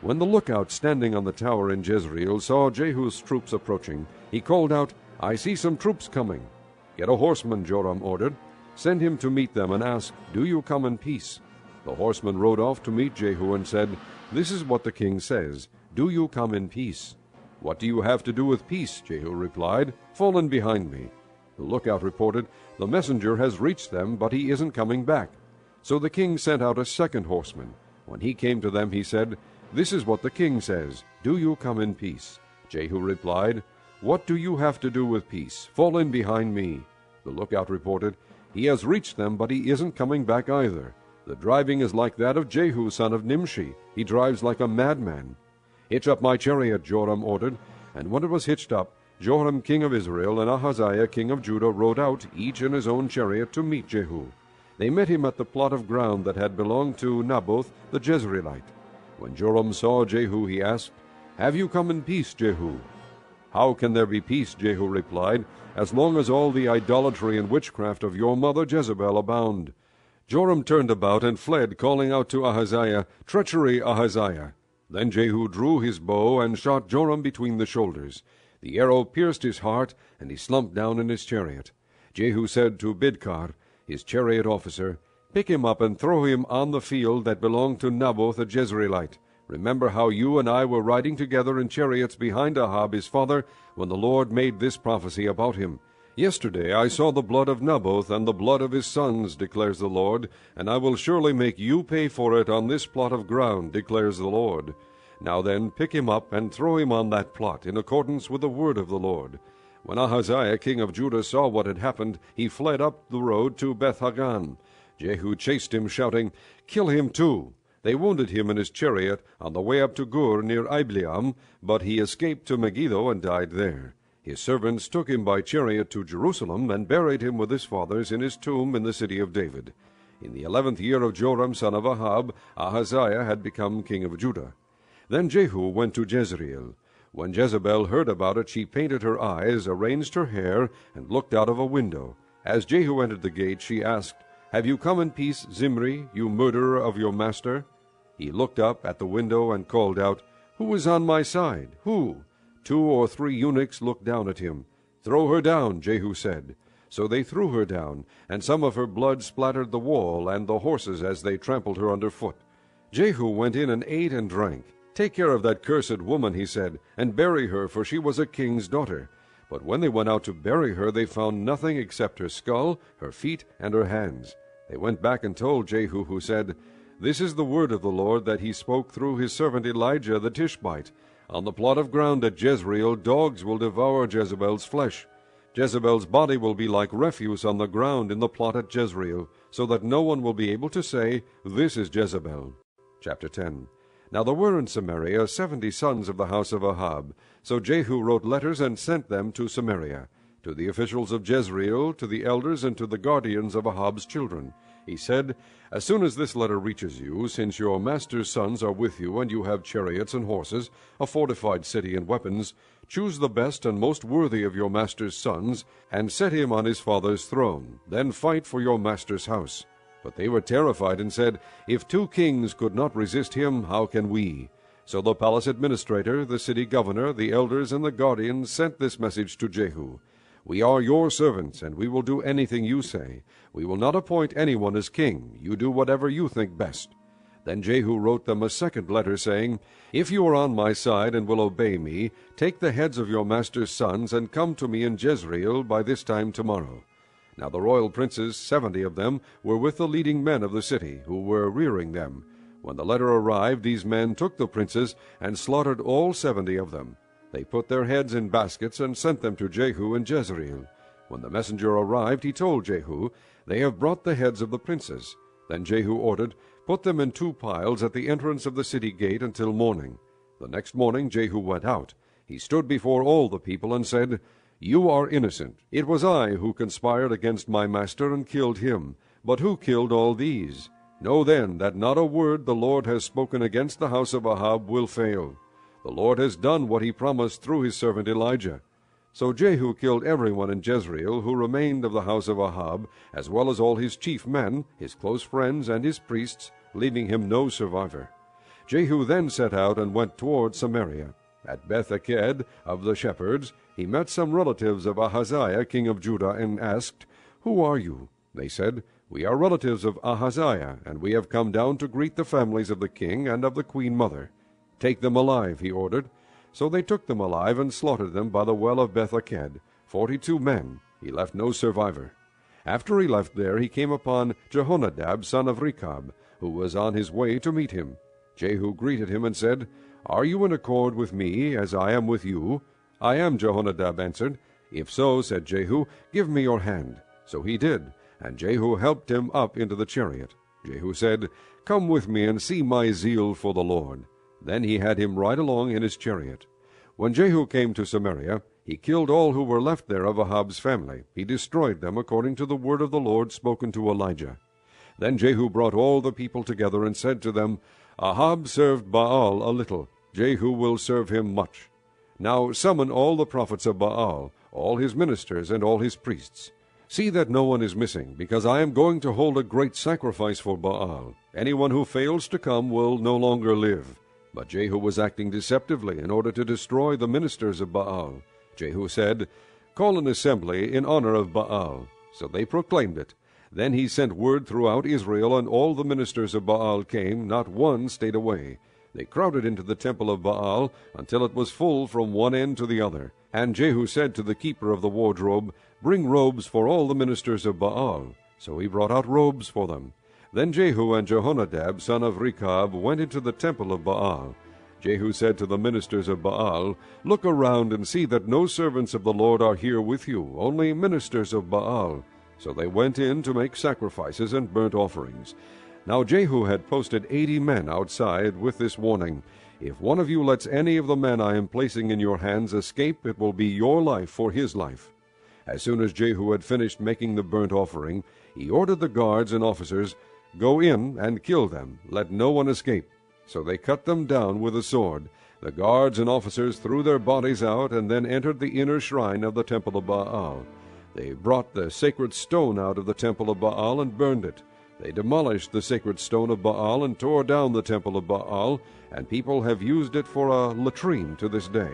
When the lookout standing on the tower in Jezreel saw Jehu's troops approaching, he called out, I see some troops coming. Get a horseman, Joram ordered. Send him to meet them and ask, Do you come in peace? The horseman rode off to meet Jehu and said, This is what the king says, Do you come in peace? What do you have to do with peace? Jehu replied, Fall in behind me. The lookout reported, The messenger has reached them, but he isn't coming back. So the king sent out a second horseman. When he came to them, he said, This is what the king says, Do you come in peace? Jehu replied, What do you have to do with peace? Fall in behind me. The lookout reported, He has reached them, but he isn't coming back either. The driving is like that of Jehu son of Nimshi. He drives like a madman. Hitch up my chariot, Joram ordered. And when it was hitched up, Joram king of Israel and Ahaziah king of Judah rode out, each in his own chariot, to meet Jehu. They met him at the plot of ground that had belonged to Naboth the Jezreelite. When Joram saw Jehu, he asked, Have you come in peace, Jehu? How can there be peace, Jehu replied, as long as all the idolatry and witchcraft of your mother Jezebel abound? Joram turned about and fled, calling out to Ahaziah, Treachery, Ahaziah! Then Jehu drew his bow and shot Joram between the shoulders. The arrow pierced his heart, and he slumped down in his chariot. Jehu said to Bidkar, his chariot officer, Pick him up and throw him on the field that belonged to Naboth the Jezreelite. Remember how you and I were riding together in chariots behind Ahab his father, when the Lord made this prophecy about him. Yesterday I saw the blood of Naboth and the blood of his sons, declares the Lord, and I will surely make you pay for it on this plot of ground, declares the Lord. Now then, pick him up and throw him on that plot, in accordance with the word of the Lord. When Ahaziah king of Judah saw what had happened, he fled up the road to Beth-Hagan. Jehu chased him, shouting, Kill him too! They wounded him in his chariot on the way up to Gur near Ibleam, but he escaped to Megiddo and died there. His servants took him by chariot to Jerusalem and buried him with his fathers in his tomb in the city of David. In the 11th year of Joram son of Ahab, Ahaziah had become king of Judah. Then Jehu went to Jezreel. When Jezebel heard about it, she painted her eyes, arranged her hair, and looked out of a window. As Jehu entered the gate, she asked, Have you come in peace, Zimri, you murderer of your master? He looked up at the window and called out, Who is on my side? Who? 2 or 3 eunuchs looked down at him. Throw her down, Jehu said. So they threw her down, and some of her blood splattered the wall and the horses as they trampled her underfoot. Jehu went in and ate and drank. Take care of that cursed woman, he said, and bury her, for she was a king's daughter. But when they went out to bury her, they found nothing except her skull, her feet, and her hands. They went back and told Jehu, who said, This is the word of the Lord that he spoke through his servant Elijah the Tishbite. On the plot of ground at Jezreel, dogs will devour Jezebel's flesh. Jezebel's body will be like refuse on the ground in the plot at Jezreel, so that no one will be able to say, This is Jezebel. Chapter 10. Now there were in Samaria 70 sons of the house of Ahab. So Jehu wrote letters and sent them to Samaria, to the officials of Jezreel, to the elders, and to the guardians of Ahab's children. He said, "As soon as this letter reaches you, since your master's sons are with you, and you have chariots and horses, a fortified city and weapons, choose the best and most worthy of your master's sons, and set him on his father's throne. Then fight for your master's house." But they were terrified and said, "If 2 kings could not resist him, how can we?" So the palace administrator, the city governor, the elders, and the guardians sent this message to Jehu: "We are your servants, and we will do anything you say. We will not appoint anyone as king. You do whatever you think best." Then Jehu wrote them a second letter, saying, "If you are on my side and will obey me, take the heads of your master's sons, and come to me in Jezreel by this time tomorrow." Now the royal princes, 70 of them, were with the leading men of the city, who were rearing them. When the letter arrived, these men took the princes, and slaughtered all 70 of them. They put their heads in baskets, and sent them to Jehu in Jezreel. When the messenger arrived, he told Jehu, "They have brought the heads of the princes." Then Jehu ordered, "Put them in 2 piles at the entrance of the city gate until morning." The next morning Jehu went out. He stood before all the people, and said, "You are innocent. It was I who conspired against my master and killed him. But who killed all these? Know then that not a word the Lord has spoken against the house of Ahab will fail. The Lord has done what he promised through his servant Elijah." So Jehu killed everyone in Jezreel who remained of the house of Ahab, as well as all his chief men, his close friends, and his priests, leaving him no survivor. Jehu then set out and went toward Samaria. At Beth-eked of the shepherds he met some relatives of Ahaziah king of Judah, and asked, "Who are you?" They said, "We are relatives of Ahaziah, and we have come down to greet the families of the king and of the queen mother." "Take them alive," he ordered. So they took them alive and slaughtered them by the well of Beth-eked, 42 men. He left no survivor. After he left there, he came upon Jehonadab son of Rechab, who was on his way to meet him. Jehu greeted him and said, "Are you in accord with me, as I am with you?" "I am," Jehonadab answered. "If so," said Jehu, "give me your hand." So he did, and Jehu helped him up into the chariot. Jehu said, "Come with me and see my zeal for the Lord." Then he had him ride along in his chariot. When Jehu came to Samaria, he killed all who were left there of Ahab's family. He destroyed them according to the word of the Lord spoken to Elijah. Then Jehu brought all the people together and said to them, "Ahab served Baal a little. Jehu will serve him much. Now summon all the prophets of Baal, all his ministers, and all his priests. See that no one is missing, because I am going to hold a great sacrifice for Baal. Anyone who fails to come will no longer live." But Jehu was acting deceptively in order to destroy the ministers of Baal. Jehu said, "Call an assembly in honor of Baal." So they proclaimed it. Then he sent word throughout Israel, and all the ministers of Baal came, not one stayed away. They crowded into the temple of Baal until it was full from one end to the other. And Jehu said to the keeper of the wardrobe, "Bring robes for all the ministers of Baal." So he brought out robes for them. Then Jehu and Jehonadab son of Rechab went into the temple of Baal. Jehu said to the ministers of Baal, "Look around and see that no servants of the Lord are here with you, only ministers of Baal." So they went in to make sacrifices and burnt offerings. Now Jehu had posted 80 men outside with this warning, "If one of you lets any of the men I am placing in your hands escape, it will be your life for his life." As soon as Jehu had finished making the burnt offering, he ordered the guards and officers, "Go in and kill them. Let no one escape." So they cut them down with a sword. The guards and officers threw their bodies out, and then entered the inner shrine of the temple of Baal. They brought the sacred stone out of the temple of Baal and burned it. They demolished the sacred stone of Baal and tore down the temple of Baal, and people have used it for a latrine to this day.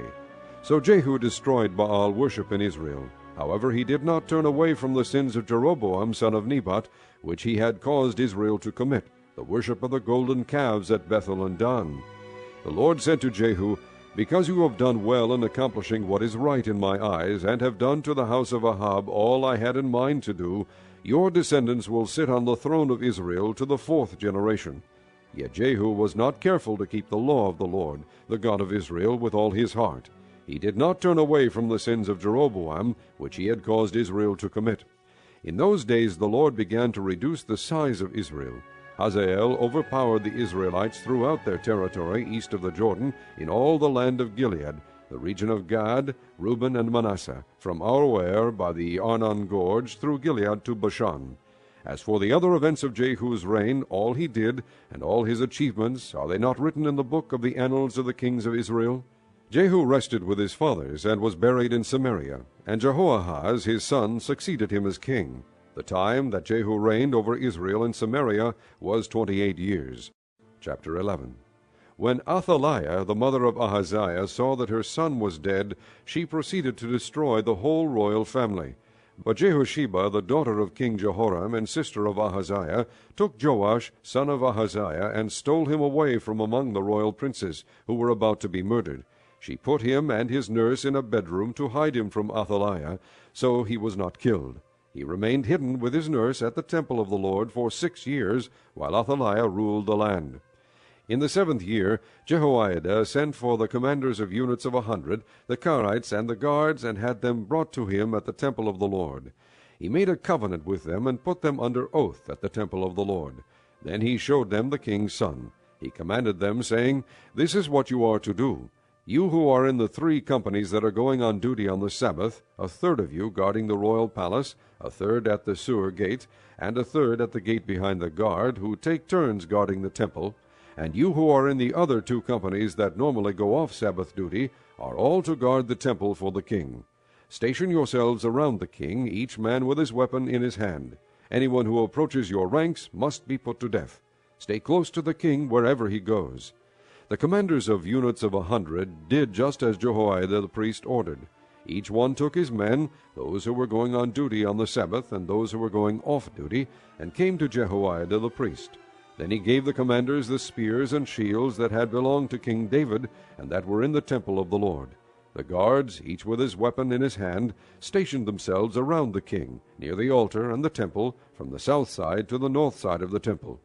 So Jehu destroyed Baal worship in Israel. However, he did not turn away from the sins of Jeroboam son of Nebat, which he had caused Israel to commit, the worship of the golden calves at Bethel and Dan. The Lord said to Jehu, "Because you have done well in accomplishing what is right in my eyes, and have done to the house of Ahab all I had in mind to do, your descendants will sit on the throne of Israel to the 4th generation." Yet Jehu was not careful to keep the law of the Lord, the God of Israel, with all his heart. He did not turn away from the sins of Jeroboam, which he had caused Israel to commit. In those days the Lord began to reduce the size of Israel. Hazael overpowered the Israelites throughout their territory east of the Jordan, in all the land of Gilead, the region of Gad, Reuben, and Manasseh, from Aroer by the Arnon gorge through Gilead to Bashan. As for the other events of Jehu's reign, all he did, and all his achievements, are they not written in the book of the annals of the kings of Israel? Jehu rested with his fathers, and was buried in Samaria, and Jehoahaz his son succeeded him as king. The time that Jehu reigned over Israel in Samaria was 28 years. Chapter 11. When Athaliah, the mother of Ahaziah, saw that her son was dead, she proceeded to destroy the whole royal family. But Jehosheba, the daughter of King Jehoram and sister of Ahaziah, took Joash, son of Ahaziah, and stole him away from among the royal princes, who were about to be murdered. She put him and his nurse in a bedroom to hide him from Athaliah, so he was not killed. He remained hidden with his nurse at the temple of the Lord for 6 years, while Athaliah ruled the land. In the 7th year Jehoiada sent for the commanders of units of 100, the Karites and the guards, and had them brought to him at the temple of the Lord. He made a covenant with them, and put them under oath at the temple of the Lord. Then he showed them the king's son. He commanded them, saying, This is what you are to do. You who are in the 3 companies that are going on duty on the Sabbath, 1/3 of you guarding the royal palace, 1/3 at the sewer gate, and 1/3 at the gate behind the guard, who take turns guarding the temple, and you who are in the other 2 companies that normally go off Sabbath duty, are all to guard the temple for the king. Station yourselves around the king, each man with his weapon in his hand. Anyone who approaches your ranks must be put to death. Stay close to the king wherever he goes. The commanders of units of 100 did just as Jehoiada the priest ordered. Each one took his men, those who were going on duty on the Sabbath and those who were going off duty, and came to Jehoiada the priest. Then he gave the commanders the spears and shields that had belonged to King David, and that were in the temple of the Lord. The guards, each with his weapon in his hand, stationed themselves around the king, near the altar and the temple, from the south side to the north side of the temple.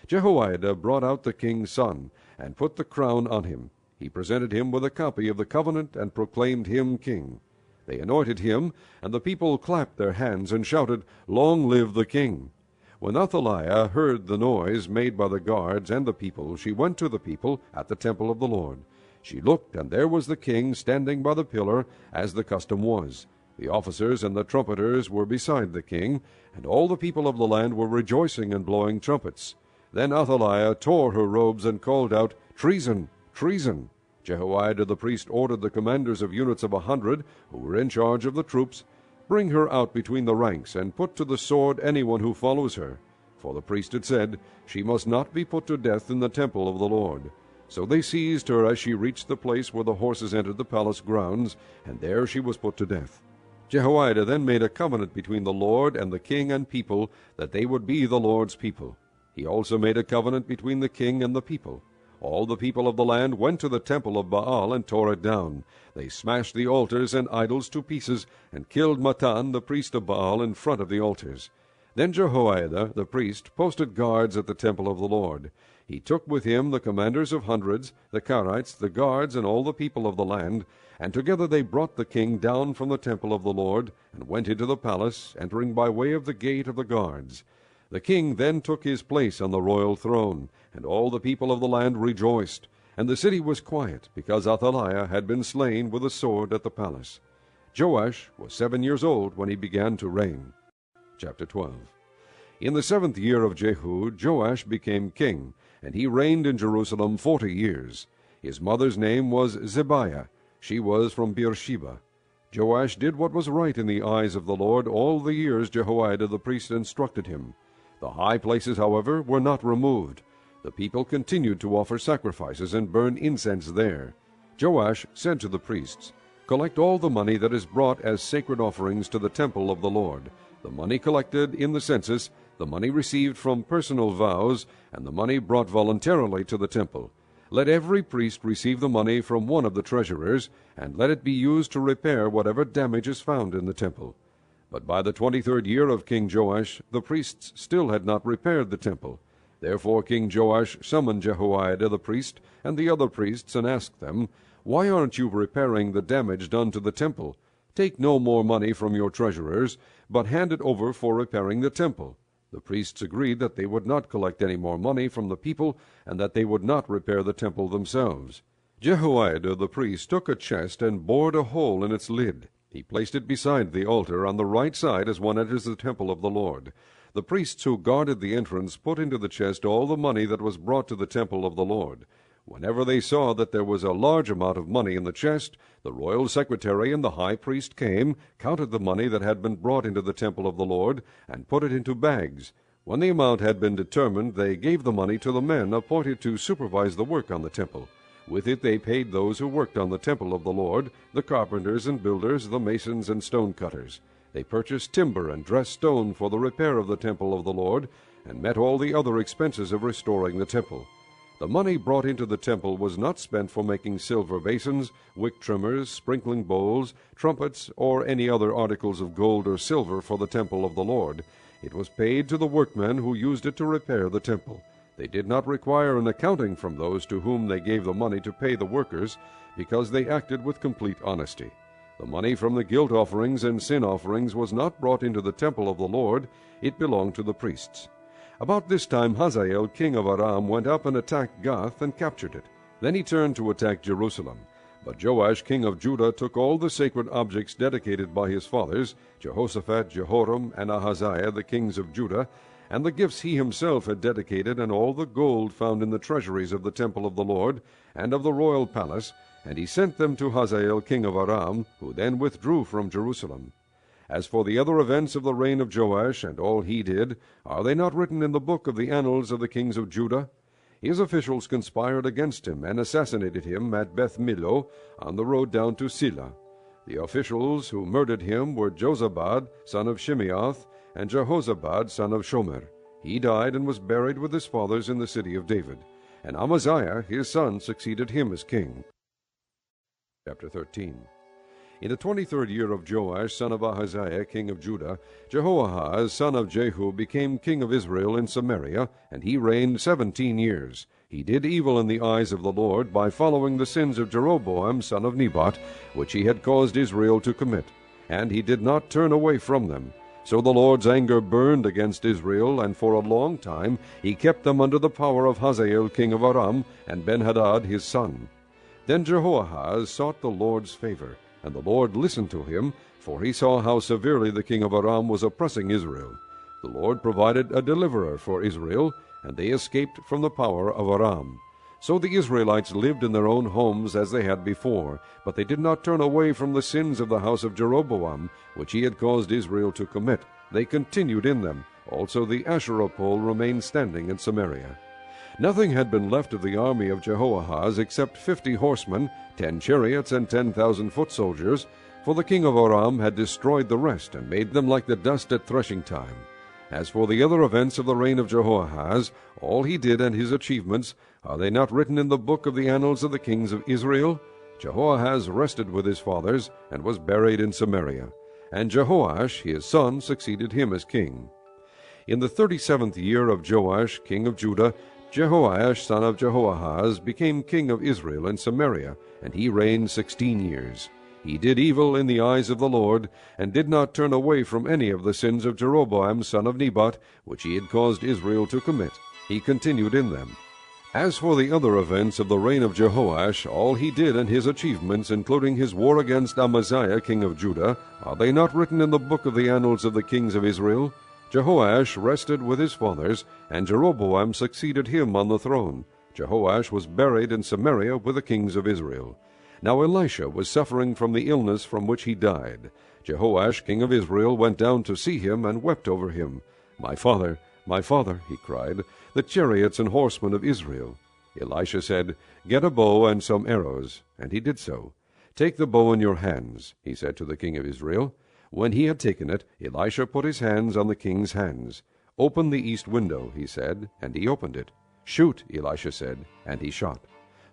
Jehoiada brought out the king's son, and put the crown on him. He presented him with a copy of the covenant, and proclaimed him king. They anointed him, and the people clapped their hands, and shouted, Long live the king! When Athaliah heard the noise made by the guards and the people, she went to the people at the temple of the Lord. She looked, and there was the king standing by the pillar, as the custom was. The officers and the trumpeters were beside the king, and all the people of the land were rejoicing and blowing trumpets. Then Athaliah tore her robes and called out, Treason! Treason! Jehoiada the priest ordered the commanders of units of 100, who were in charge of the troops, Bring her out between the ranks, and put to the sword anyone who follows her. For the priest had said, She must not be put to death in the temple of the Lord. So they seized her as she reached the place where the horses entered the palace grounds, and there she was put to death. Jehoiada then made a covenant between the Lord and the king and people, that they would be the Lord's people. He also made a covenant between the king and the people. All the people of the land went to the temple of Baal and tore it down. They smashed the altars and idols to pieces, and killed Mattan, the priest of Baal, in front of the altars. Then Jehoiada the priest posted guards at the temple of the Lord. He took with him the commanders of hundreds, the Karites, the guards, and all the people of the land, and together they brought the king down from the temple of the Lord, and went into the palace, entering by way of the gate of the guards. The king then took his place on the royal throne, and all the people of the land rejoiced, and the city was quiet, because Athaliah had been slain with a sword at the palace. Joash was 7 years old when he began to reign. Chapter 12. In the 7th year of Jehu, Joash became king, and he reigned in Jerusalem 40 years. His mother's name was Zebiah. She was from Beersheba. Joash did what was right in the eyes of the Lord all the years Jehoiada the priest instructed him. The high places, however, were not removed. The people continued to offer sacrifices and burn incense there. Joash said to the priests, Collect all the money that is brought as sacred offerings to the temple of the Lord, the money collected in the census, the money received from personal vows, and the money brought voluntarily to the temple. Let every priest receive the money from one of the treasurers, and let it be used to repair whatever damage is found in the temple. But by the 23rd year of King Joash, the priests still had not repaired the temple. Therefore King Joash summoned Jehoiada the priest and the other priests, and asked them, Why aren't you repairing the damage done to the temple? Take no more money from your treasurers, but hand it over for repairing the temple. The priests agreed that they would not collect any more money from the people, and that they would not repair the temple themselves. Jehoiada the priest took a chest and bored a hole in its lid. He placed it beside the altar on the right side as one enters the temple of the Lord. The priests who guarded the entrance put into the chest all the money that was brought to the temple of the Lord. Whenever they saw that there was a large amount of money in the chest, the royal secretary and the high priest came, counted the money that had been brought into the temple of the Lord, and put it into bags. When the amount had been determined, they gave the money to the men appointed to supervise the work on the temple. With it they paid those who worked on the temple of the Lord, the carpenters and builders, the masons and stone cutters. They purchased timber and dressed stone for the repair of the temple of the Lord, and met all the other expenses of restoring the temple. The money brought into the temple was not spent for making silver basins, wick trimmers, sprinkling bowls, trumpets, or any other articles of gold or silver for the temple of the Lord. It was paid to the workmen who used it to repair the temple. They did not require an accounting from those to whom they gave the money to pay the workers, because they acted with complete honesty. The money from the guilt offerings and sin offerings was not brought into the temple of the Lord. It belonged to the priests. About this time Hazael king of Aram went up and attacked Gath and captured it. Then he turned to attack Jerusalem. But Joash king of Judah took all the sacred objects dedicated by his fathers, Jehoshaphat, Jehoram, and Ahaziah, the kings of Judah, and the gifts he himself had dedicated, and all the gold found in the treasuries of the temple of the Lord, and of the royal palace, and he sent them to Hazael king of Aram, who then withdrew from Jerusalem. As for the other events of the reign of Joash, and all he did, are they not written in the book of the annals of the kings of Judah? His officials conspired against him, and assassinated him at Beth Millo, on the road down to Silla. The officials who murdered him were Jozabad, son of Shimeath, and Jehozabad, son of Shomer. He died and was buried with his fathers in the city of David. And Amaziah, his son, succeeded him as king. Chapter 13. In the 23rd year of Joash, son of Ahaziah, king of Judah, Jehoahaz, son of Jehu, became king of Israel in Samaria, and he reigned 17 years. He did evil in the eyes of the Lord by following the sins of Jeroboam, son of Nebat, which he had caused Israel to commit, and he did not turn away from them. So the Lord's anger burned against Israel, and for a long time he kept them under the power of Hazael king of Aram, and Ben-Hadad his son. Then Jehoahaz sought the Lord's favor, and the Lord listened to him, for he saw how severely the king of Aram was oppressing Israel. The Lord provided a deliverer for Israel, and they escaped from the power of Aram. So the Israelites lived in their own homes as they had before, but they did not turn away from the sins of the house of Jeroboam, which he had caused Israel to commit. They continued in them. Also the Asherah pole remained standing in Samaria. Nothing had been left of the army of Jehoahaz except 50 horsemen, 10 chariots, and 10,000 foot soldiers, for the king of Aram had destroyed the rest, and made them like the dust at threshing time. As for the other events of the reign of Jehoahaz, all he did and his achievements, are they not written in the book of the annals of the kings of Israel? Jehoahaz rested with his fathers, and was buried in Samaria. And Jehoash his son succeeded him as king. In the 37th year of Joash king of Judah, Jehoash son of Jehoahaz became king of Israel in Samaria, and he reigned 16 years. He did evil in the eyes of the Lord, and did not turn away from any of the sins of Jeroboam son of Nebat, which he had caused Israel to commit. He continued in them. As for the other events of the reign of Jehoash, all he did and his achievements, including his war against Amaziah king of Judah, are they not written in the book of the annals of the kings of Israel? Jehoash rested with his fathers, and Jeroboam succeeded him on the throne. Jehoash was buried in Samaria with the kings of Israel. Now Elisha was suffering from the illness from which he died. Jehoash king of Israel went down to see him, and wept over him. My father, he cried, the chariots and horsemen of Israel. Elisha said, Get a bow and some arrows. And he did so. Take the bow in your hands, he said to the king of Israel. When he had taken it, Elisha put his hands on the king's hands. Open the east window, he said, and he opened it. Shoot, Elisha said, and he shot.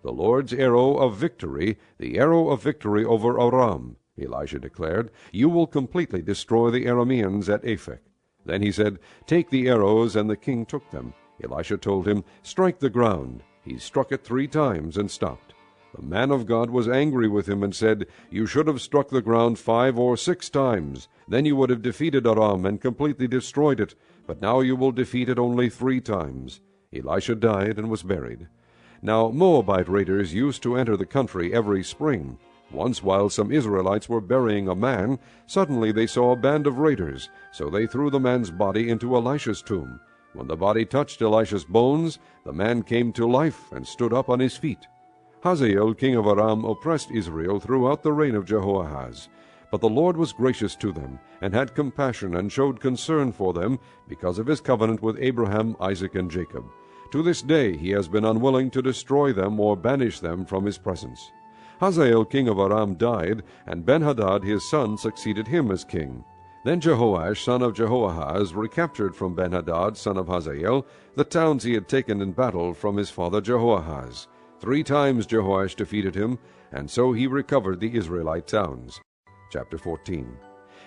The Lord's arrow of victory, the arrow of victory over Aram, Elisha declared. You will completely destroy the Arameans at Aphek. Then he said, Take the arrows, and the king took them. Elisha told him, Strike the ground. He struck it 3 times and stopped. The man of God was angry with him and said, You should have struck the ground 5 or 6 times. Then you would have defeated Aram and completely destroyed it. But now you will defeat it only 3 times. Elisha died and was buried. Now Moabite raiders used to enter the country every spring. Once, while some Israelites were burying a man, suddenly they saw a band of raiders, so they threw the man's body into Elisha's tomb. When the body touched Elisha's bones, the man came to life and stood up on his feet. Hazael king of Aram oppressed Israel throughout the reign of Jehoahaz. But the Lord was gracious to them, and had compassion, and showed concern for them, because of his covenant with Abraham, Isaac, and Jacob. To this day he has been unwilling to destroy them or banish them from his presence. Hazael king of Aram died, and Ben-Hadad his son succeeded him as king. Then Jehoash son of Jehoahaz recaptured from Ben-Hadad son of Hazael the towns he had taken in battle from his father Jehoahaz. 3 times Jehoash defeated him, and so he recovered the Israelite towns. Chapter 14.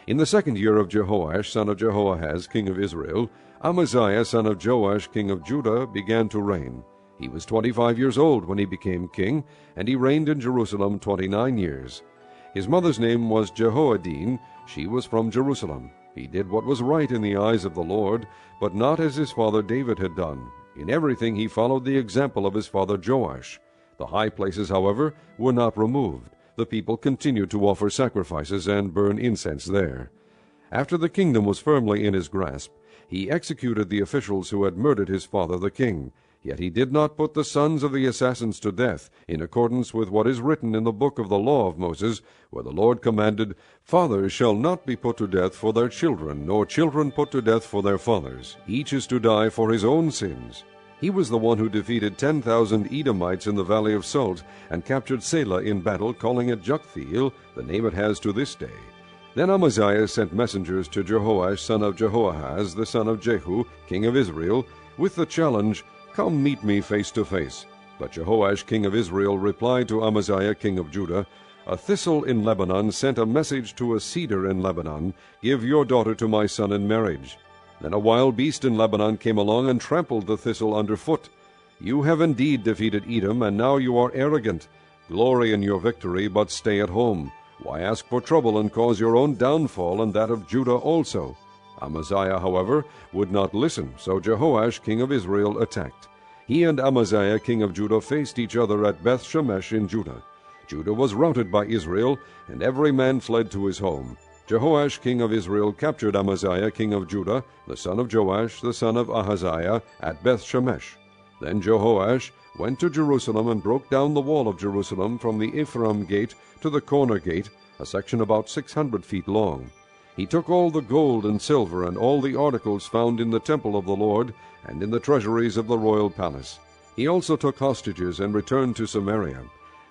In the 2nd year of Jehoash son of Jehoahaz king of Israel, Amaziah son of Joash king of Judah began to reign. He was 25 years old when he became king, and he reigned in Jerusalem 29 years. His mother's name was Jehoadine. She was from Jerusalem. He did what was right in the eyes of the Lord, but not as his father David had done. In everything he followed the example of his father Joash. The high places, however, were not removed. The people continued to offer sacrifices and burn incense there. After the kingdom was firmly in his grasp, he executed the officials who had murdered his father the king. Yet he did not put the sons of the assassins to death, in accordance with what is written in the book of the law of Moses, where the Lord commanded, "Fathers shall not be put to death for their children, nor children put to death for their fathers. Each is to die for his own sins." He was the one who defeated 10,000 Edomites in the valley of Salt, and captured Selah in battle, calling it Joktheel, the name it has to this day. Then Amaziah sent messengers to Jehoash son of Jehoahaz, the son of Jehu, king of Israel, with the challenge, "Come meet me face to face." But Jehoash king of Israel replied to Amaziah king of Judah, "A thistle in Lebanon sent a message to a cedar in Lebanon, 'Give your daughter to my son in marriage.' Then a wild beast in Lebanon came along and trampled the thistle underfoot. You have indeed defeated Edom, and now you are arrogant. Glory in your victory, but stay at home. Why ask for trouble and cause your own downfall and that of Judah also?" Amaziah, however, would not listen, so Jehoash king of Israel attacked. He and Amaziah king of Judah faced each other at Beth-Shemesh in Judah. Judah was routed by Israel, and every man fled to his home. Jehoash king of Israel captured Amaziah king of Judah, the son of Joash, the son of Ahaziah, at Beth-Shemesh. Then Jehoash went to Jerusalem and broke down the wall of Jerusalem from the Ephraim gate to the corner gate, a section about 600 feet long. He took all the gold and silver and all the articles found in the temple of the Lord and in the treasuries of the royal palace. He also took hostages and returned to Samaria.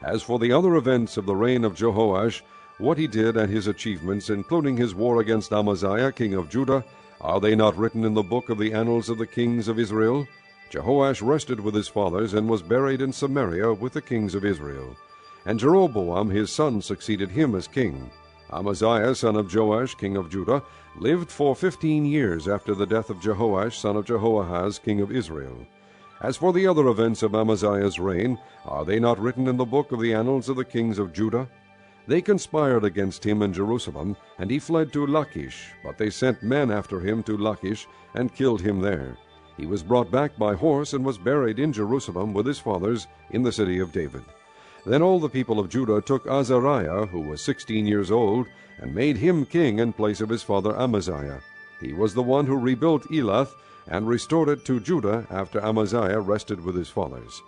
As for the other events of the reign of Jehoash, what he did and his achievements, including his war against Amaziah king of Judah, are they not written in the book of the annals of the kings of Israel? Jehoash rested with his fathers and was buried in Samaria with the kings of Israel. And Jeroboam his son succeeded him as king. Amaziah son of Joash king of Judah lived for 15 years after the death of Jehoash son of Jehoahaz king of Israel. As for the other events of Amaziah's reign, are they not written in the book of the annals of the kings of Judah? They conspired against him in Jerusalem, and he fled to Lachish, but they sent men after him to Lachish, and killed him there. He was brought back by horse, and was buried in Jerusalem with his fathers in the city of David. Then all the people of Judah took Azariah, who was 16 years old, and made him king in place of his father Amaziah. He was the one who rebuilt Elath, and restored it to Judah after Amaziah rested with his fathers.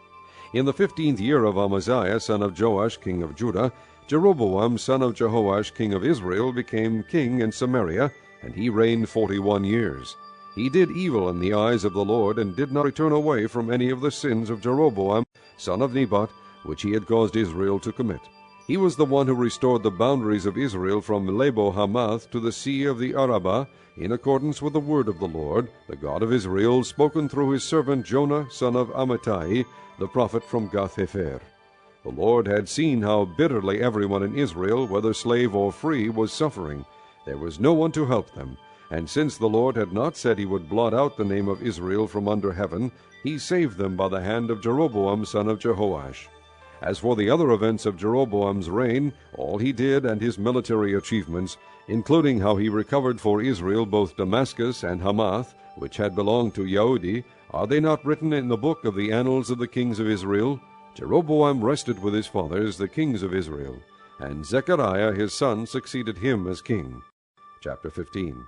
In the 15th year of Amaziah son of Joash king of Judah, Jeroboam son of Jehoash king of Israel became king in Samaria, and he reigned 41 years. He did evil in the eyes of the Lord, and did not return away from any of the sins of Jeroboam son of Nebat, which he had caused Israel to commit. He was the one who restored the boundaries of Israel from Lebo-Hamath to the sea of the Arabah, in accordance with the word of the Lord, the God of Israel, spoken through his servant Jonah son of Amittai, the prophet from Gath-Hepher. The Lord had seen how bitterly everyone in Israel, whether slave or free, was suffering. There was no one to help them. And since the Lord had not said he would blot out the name of Israel from under heaven, he saved them by the hand of Jeroboam son of Jehoash. As for the other events of Jeroboam's reign, all he did and his military achievements, including how he recovered for Israel both Damascus and Hamath, which had belonged to Yehudi, are they not written in the book of the annals of the kings of Israel? Jeroboam rested with his fathers, the kings of Israel. and Zechariah his son succeeded him as king. Chapter 15.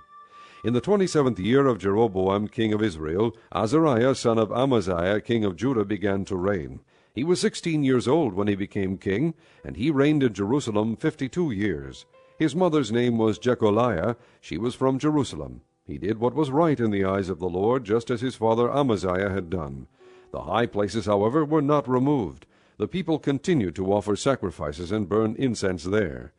In the 27th year of Jeroboam king of Israel, Azariah son of Amaziah king of Judah began to reign. He was 16 years old when he became king, and he reigned in Jerusalem 52 years. His mother's name was Jecholiah. She was from Jerusalem. He did what was right in the eyes of the Lord, just as his father Amaziah had done. The high places, however, were not removed. The people continued to offer sacrifices and burn incense there.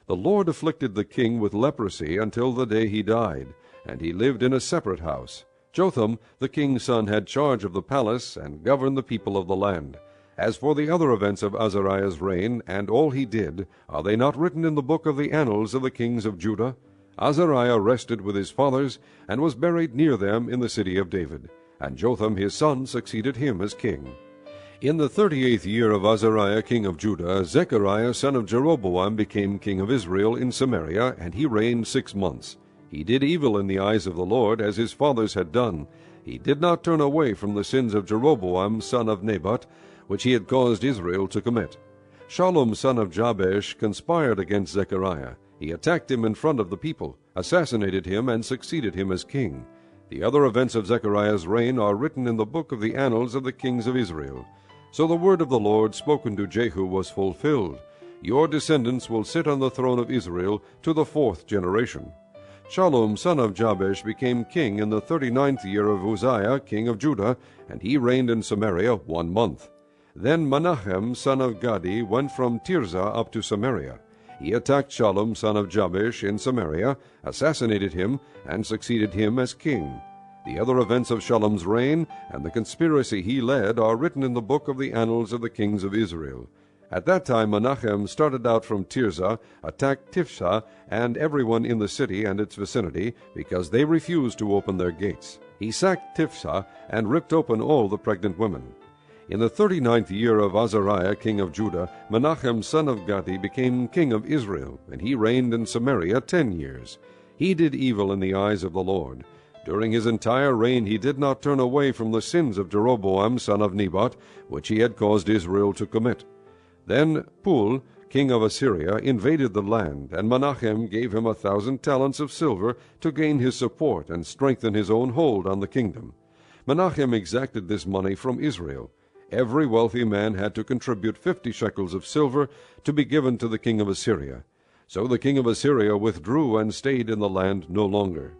The Lord afflicted the king with leprosy until the day he died, and he lived in a separate house. Jotham, the king's son, had charge of the palace and governed the people of the land. As for the other events of Azariah's reign, and all he did, are they not written in the book of the annals of the kings of Judah? Azariah rested with his fathers, and was buried near them in the city of David. And Jotham his son succeeded him as king. In the 38th year of Azariah king of Judah, Zechariah son of Jeroboam became king of Israel in Samaria, and he reigned 6 months. He did evil in the eyes of the Lord, as his fathers had done. He did not turn away from the sins of Jeroboam son of Nebat, which he had caused Israel to commit. Shallum son of Jabesh conspired against Zechariah. He attacked him in front of the people, assassinated him, and succeeded him as king. The other events of Zechariah's reign are written in the book of the annals of the kings of Israel. So the word of the Lord spoken to Jehu was fulfilled. Your descendants will sit on the throne of Israel to the 4th generation. Shallum son of Jabesh became king in the 39th year of Uzziah king of Judah, and he reigned in Samaria 1 month. Then Menachem son of Gadi went from Tirzah up to Samaria. He attacked Shallum son of Jabesh in Samaria, assassinated him, and succeeded him as king. The other events of Shallum's reign and the conspiracy he led are written in the book of the annals of the kings of Israel. At that time Menachem started out from Tirzah, attacked Tifsah and everyone in the city and its vicinity, because they refused to open their gates. He sacked Tifsah and ripped open all the pregnant women. In the 39th year of Azariah king of Judah, Menachem son of Gadi became king of Israel, and he reigned in Samaria 10 years. He did evil in the eyes of the Lord. During his entire reign he did not turn away from the sins of Jeroboam son of Nebat, which he had caused Israel to commit. Then Pul, king of Assyria, invaded the land, and Menachem gave him 1,000 talents of silver to gain his support and strengthen his own hold on the kingdom. Menachem exacted this money from Israel. Every wealthy man had to contribute 50 shekels of silver to be given to the king of Assyria. So the king of Assyria withdrew and stayed in the land no longer.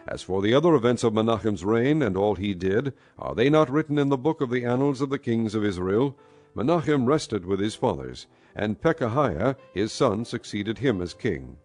As for the other events of Menachem's reign and all he did, are they not written in the book of the annals of the kings of Israel? Menachem rested with his fathers, and Pekahiah his son succeeded him as king.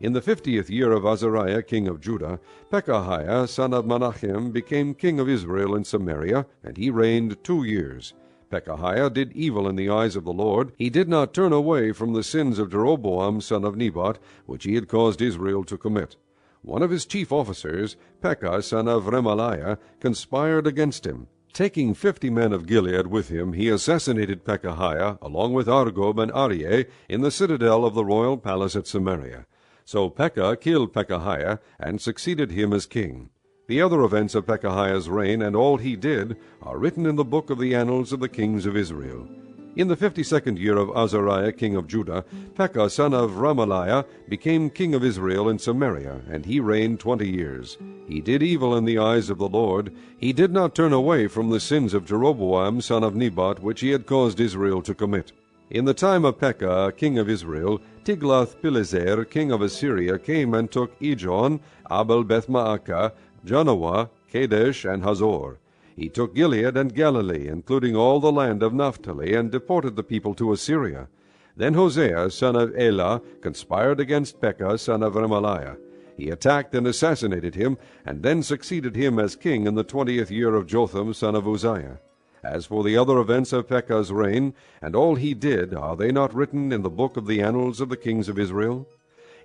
In the 50th year of Azariah king of Judah, Pekahiah son of Menachem became king of Israel in Samaria, and he reigned 2 years. Pekahiah did evil in the eyes of the Lord. He did not turn away from the sins of Jeroboam son of Nebat, which he had caused Israel to commit. One of his chief officers, Pekah son of Remaliah, conspired against him. Taking 50 men of Gilead with him, he assassinated Pekahiah, along with Argob and Aryeh, in the citadel of the royal palace at Samaria. So Pekah killed Pekahiah, and succeeded him as king. The other events of Pekahiah's reign, and all he did, are written in the book of the annals of the kings of Israel. In the 52nd year of Azariah king of Judah, Pekah son of Remaliah became king of Israel in Samaria, and he reigned 20 years. He did evil in the eyes of the Lord. He did not turn away from the sins of Jeroboam son of Nebat, which he had caused Israel to commit. In the time of Pekah king of Israel, Tiglath-Pileser king of Assyria came and took Ijon, Abel-Beth-Maacah, Janoah, Kadesh, and Hazor. He took Gilead and Galilee, including all the land of Naphtali, and deported the people to Assyria. Then Hosea, son of Elah, conspired against Pekah, son of Remaliah. He attacked and assassinated him, and then succeeded him as king in the 20th year of Jotham, son of Uzziah. As for the other events of Pekah's reign, and all he did, are they not written in the book of the annals of the kings of Israel?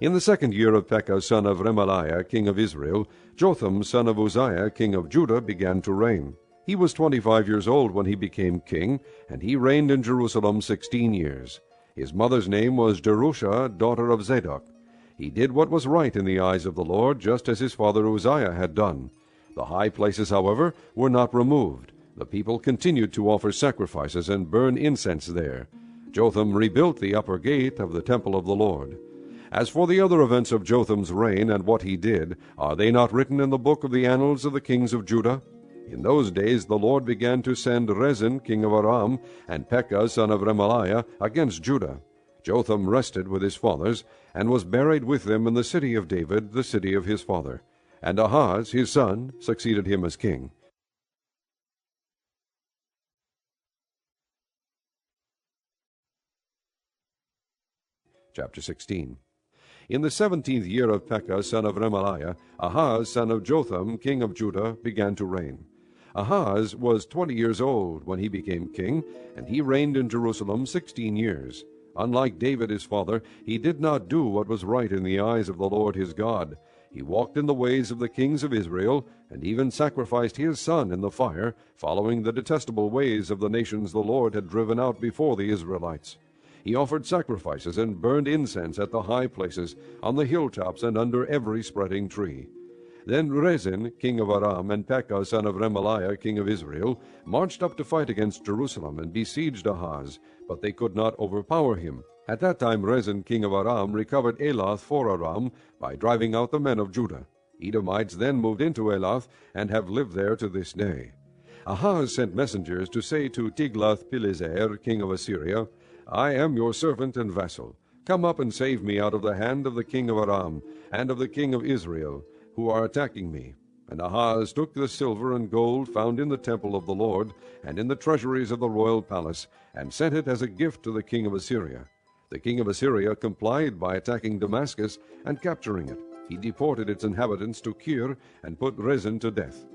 In the 2nd year of Pekah, son of Remaliah, king of Israel, Jotham, son of Uzziah, king of Judah, began to reign. He was 25 years old when he became king, and he reigned in Jerusalem 16 years. His mother's name was Jerusha, daughter of Zadok. He did what was right in the eyes of the Lord, just as his father Uzziah had done. The high places, however, were not removed. The people continued to offer sacrifices and burn incense there. Jotham rebuilt the upper gate of the temple of the Lord. As for the other events of Jotham's reign and what he did, are they not written in the book of the annals of the kings of Judah? In those days the Lord began to send Rezin king of Aram and Pekah son of Remaliah against Judah. Jotham rested with his fathers, and was buried with them in the city of David, the city of his father. And Ahaz his son succeeded him as king. Chapter 16. In the 17th year of Pekah son of Remaliah, Ahaz son of Jotham king of Judah began to reign. Ahaz was 20 years old when he became king, and he reigned in Jerusalem 16 years. Unlike David his father, he did not do what was right in the eyes of the Lord his God. He walked in the ways of the kings of Israel, and even sacrificed his son in the fire, following the detestable ways of the nations the Lord had driven out before the Israelites. He offered sacrifices and burned incense at the high places, on the hilltops, and under every spreading tree. Then Rezin king of Aram and Pekah son of Remaliah king of Israel marched up to fight against Jerusalem and besieged Ahaz, but they could not overpower him. At that time Rezin king of Aram recovered Elath for Aram by driving out the men of Judah. Edomites then moved into Elath and have lived there to this day. Ahaz sent messengers to say to Tiglath-Pileser king of Assyria, I am your servant and vassal. Come up and save me out of the hand of the king of Aram and of the king of Israel, who are attacking me. And Ahaz took the silver and gold found in the temple of the Lord, and in the treasuries of the royal palace, and sent it as a gift to the king of Assyria. The king of Assyria complied by attacking Damascus and capturing it. He deported its inhabitants to Kir, and put Rezin to death.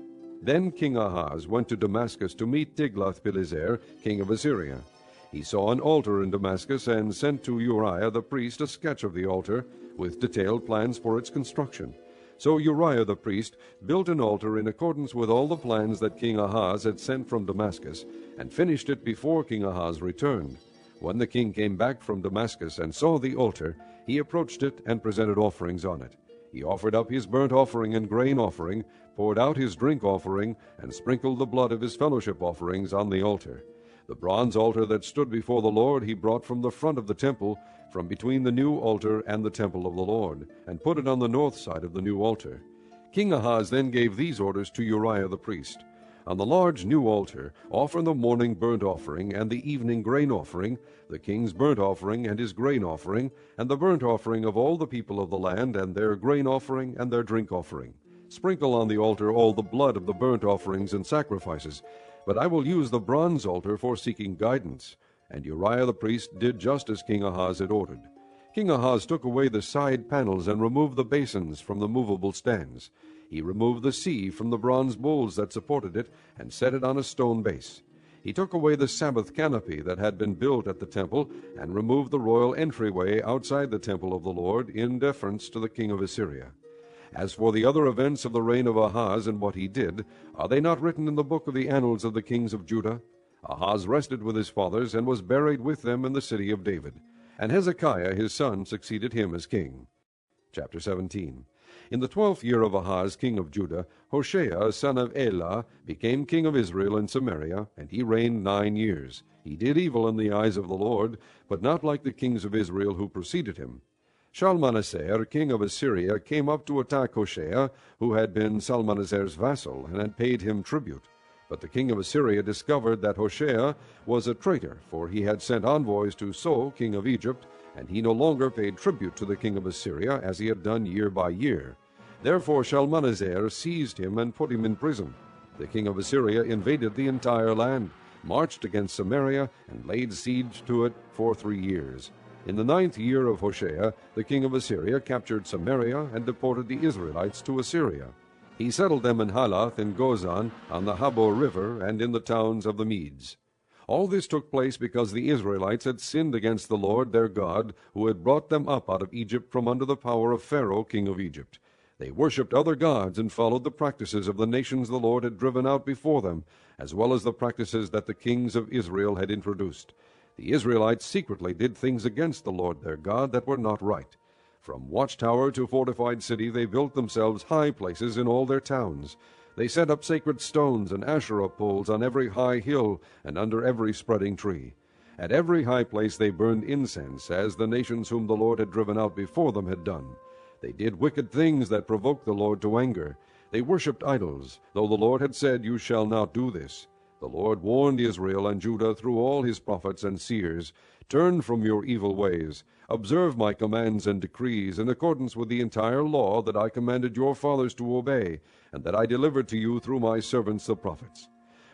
Then King Ahaz went to Damascus to meet Tiglath-Pileser, king of Assyria. He saw an altar in Damascus, and sent to Uriah the priest a sketch of the altar, with detailed plans for its construction. So Uriah the priest built an altar in accordance with all the plans that King Ahaz had sent from Damascus, and finished it before King Ahaz returned. When the king came back from Damascus and saw the altar, he approached it and presented offerings on it. He offered up his burnt offering and grain offering, poured out his drink offering, and sprinkled the blood of his fellowship offerings on the altar. The bronze altar that stood before the Lord he brought from the front of the temple, from between the new altar and the temple of the Lord, and put it on the north side of the new altar. King Ahaz then gave these orders to Uriah the priest. On the large new altar offer the morning burnt offering and the evening grain offering, the king's burnt offering and his grain offering, and the burnt offering of all the people of the land, and their grain offering and their drink offering. Sprinkle on the altar all the blood of the burnt offerings and sacrifices, but I will use the bronze altar for seeking guidance. And Uriah the priest did just as King Ahaz had ordered. King Ahaz took away the side panels and removed the basins from the movable stands. He removed the sea from the bronze bowls that supported it, and set it on a stone base. He took away the Sabbath canopy that had been built at the temple, and removed the royal entryway outside the temple of the Lord, in deference to the king of Assyria. As for the other events of the reign of Ahaz and what he did, are they not written in the book of the annals of the kings of Judah? Ahaz rested with his fathers, and was buried with them in the city of David. And Hezekiah his son succeeded him as king. Chapter 17. In the 12th year of Ahaz king of Judah, Hoshea son of Elah became king of Israel in Samaria, and he reigned 9 years. He did evil in the eyes of the Lord, but not like the kings of Israel who preceded him. Shalmaneser king of Assyria came up to attack Hoshea, who had been Shalmaneser's vassal, and had paid him tribute. But the king of Assyria discovered that Hoshea was a traitor, for he had sent envoys to So king of Egypt, and he no longer paid tribute to the king of Assyria, as he had done year by year. Therefore Shalmaneser seized him and put him in prison. The king of Assyria invaded the entire land, marched against Samaria, and laid siege to it for 3 years. In the 9th year of Hoshea, the king of Assyria captured Samaria and deported the Israelites to Assyria. He settled them in Halath in Gozan, on the Habor river, and in the towns of the Medes. All this took place because the Israelites had sinned against the Lord their God, who had brought them up out of Egypt from under the power of Pharaoh king of Egypt. They worshipped other gods and followed the practices of the nations the Lord had driven out before them, as well as the practices that the kings of Israel had introduced. The Israelites secretly did things against the Lord their God that were not right. From watchtower to fortified city they built themselves high places in all their towns. They set up sacred stones and Asherah poles on every high hill and under every spreading tree. At every high place they burned incense, as the nations whom the Lord had driven out before them had done. They did wicked things that provoked the Lord to anger. They worshipped idols, though the Lord had said, "You shall not do this." The Lord warned Israel and Judah through all his prophets and seers, "Turn from your evil ways. Observe my commands and decrees, in accordance with the entire law that I commanded your fathers to obey, and that I delivered to you through my servants the prophets."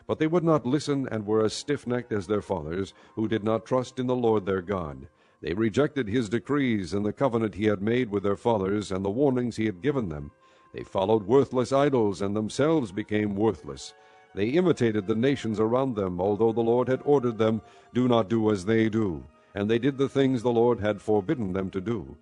But they would not listen, and were as stiff-necked as their fathers, who did not trust in the Lord their God. They rejected his decrees and the covenant he had made with their fathers, and the warnings he had given them. They followed worthless idols, and themselves became worthless. They imitated the nations around them, although the Lord had ordered them, "Do not do as they do." And they did the things the Lord had forbidden them to do.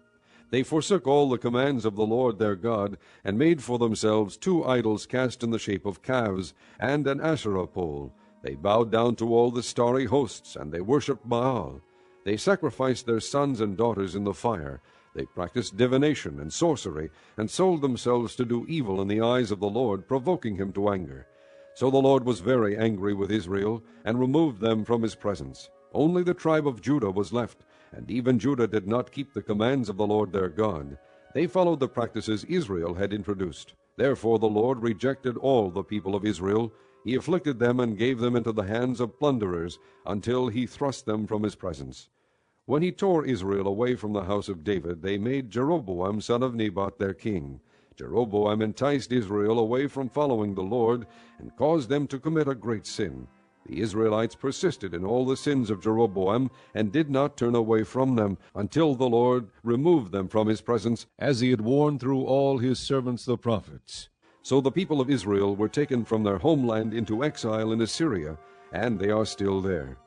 They forsook all the commands of the Lord their God, and made for themselves 2 idols cast in the shape of calves, and an Asherah pole. They bowed down to all the starry hosts, and they worshipped Baal. They sacrificed their sons and daughters in the fire. They practiced divination and sorcery, and sold themselves to do evil in the eyes of the Lord, provoking him to anger. So the Lord was very angry with Israel, and removed them from his presence. Only the tribe of Judah was left, and even Judah did not keep the commands of the Lord their God. They followed the practices Israel had introduced. Therefore the Lord rejected all the people of Israel. He afflicted them and gave them into the hands of plunderers, until he thrust them from his presence. When he tore Israel away from the house of David, they made Jeroboam son of Nebat their king. Jeroboam enticed Israel away from following the Lord, and caused them to commit a great sin. The Israelites persisted in all the sins of Jeroboam, and did not turn away from them, until the Lord removed them from his presence, as he had warned through all his servants the prophets. So the people of Israel were taken from their homeland into exile in Assyria, and they are still there.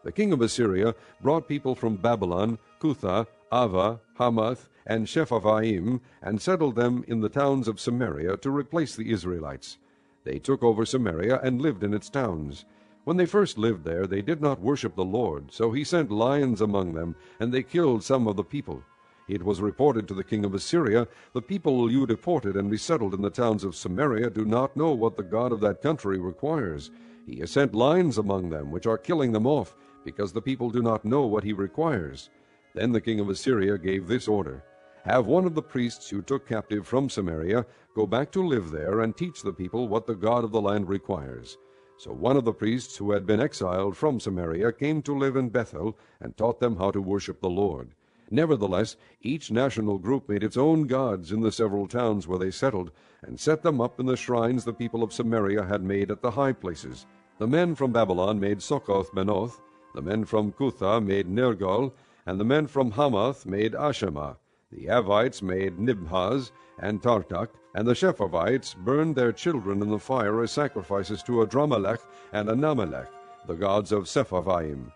The king of Assyria brought people from Babylon, Cutha, Ava, Hamath, and Shephavaim, and settled them in the towns of Samaria to replace the Israelites. They took over Samaria and lived in its towns. When they first lived there, they did not worship the Lord, so he sent lions among them, and they killed some of the people. It was reported to the king of Assyria, "The people you deported and resettled in the towns of Samaria do not know what the God of that country requires. He has sent lions among them, which are killing them off, because the people do not know what he requires." Then the king of Assyria gave this order: "Have one of the priests you took captive from Samaria go back to live there, and teach the people what the God of the land requires." So one of the priests who had been exiled from Samaria came to live in Bethel, and taught them how to worship the Lord. Nevertheless, each national group made its own gods in the several towns where they settled, and set them up in the shrines the people of Samaria had made at the high places. The men from Babylon made Succoth-Benoth, the men from Cutha made Nergal, and the men from Hamath made Ashemah. The Avites made Nibhaz and Tartak, and the Shephavites burned their children in the fire as sacrifices to Adramelech and Anamelech, the gods of Sepharvaim.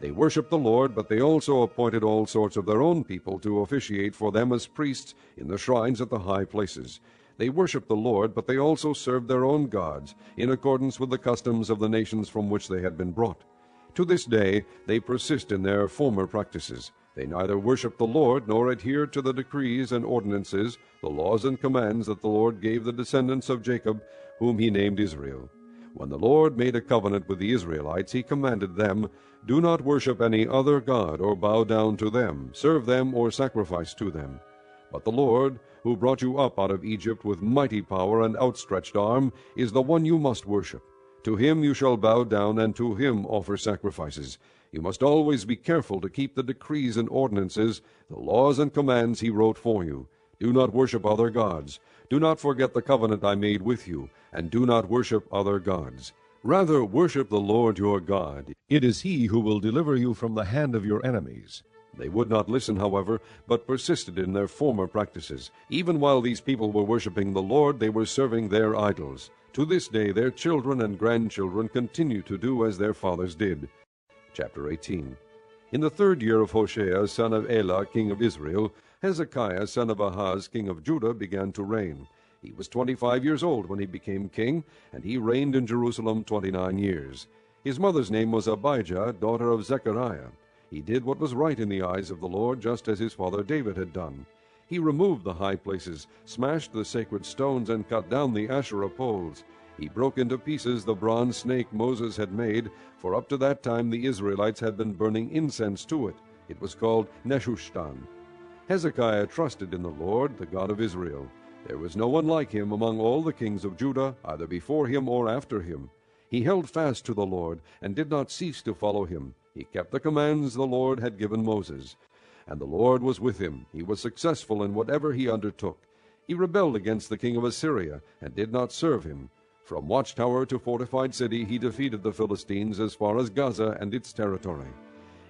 They worshipped the Lord, but they also appointed all sorts of their own people to officiate for them as priests in the shrines at the high places. They worshipped the Lord, but they also served their own gods, in accordance with the customs of the nations from which they had been brought. To this day they persist in their former practices. They neither worship the Lord, nor adhere to the decrees and ordinances, the laws and commands that the Lord gave the descendants of Jacob, whom he named Israel. When the Lord made a covenant with the Israelites, he commanded them, "Do not worship any other god, or bow down to them, serve them, or sacrifice to them. But the Lord, who brought you up out of Egypt with mighty power and outstretched arm, is the one you must worship. To him you shall bow down, and to him offer sacrifices. You must always be careful to keep the decrees and ordinances, the laws and commands he wrote for you. Do not worship other gods. Do not forget the covenant I made with you, and do not worship other gods. Rather worship the Lord your God. It is he who will deliver you from the hand of your enemies." They would not listen, however, but persisted in their former practices. Even while these people were worshiping the Lord, they were serving their idols. To this day their children and grandchildren continue to do as their fathers did. Chapter 18. In the 3rd year of Hoshea, son of Elah, king of Israel, Hezekiah, son of Ahaz, king of Judah, began to reign. He was 25 years old when he became king, and he reigned in Jerusalem 29 years. His mother's name was Abijah, daughter of Zechariah. He did what was right in the eyes of the Lord, just as his father David had done. He removed the high places, smashed the sacred stones, and cut down the Asherah poles. He broke into pieces the bronze snake Moses had made, for up to that time the Israelites had been burning incense to it. It was called Nehushtan. Hezekiah trusted in the Lord, the God of Israel. There was no one like him among all the kings of Judah, either before him or after him. He held fast to the Lord, and did not cease to follow him. He kept the commands the Lord had given Moses. And the Lord was with him. He was successful in whatever he undertook. He rebelled against the king of Assyria, and did not serve him. From watchtower to fortified city he defeated the Philistines as far as Gaza and its territory.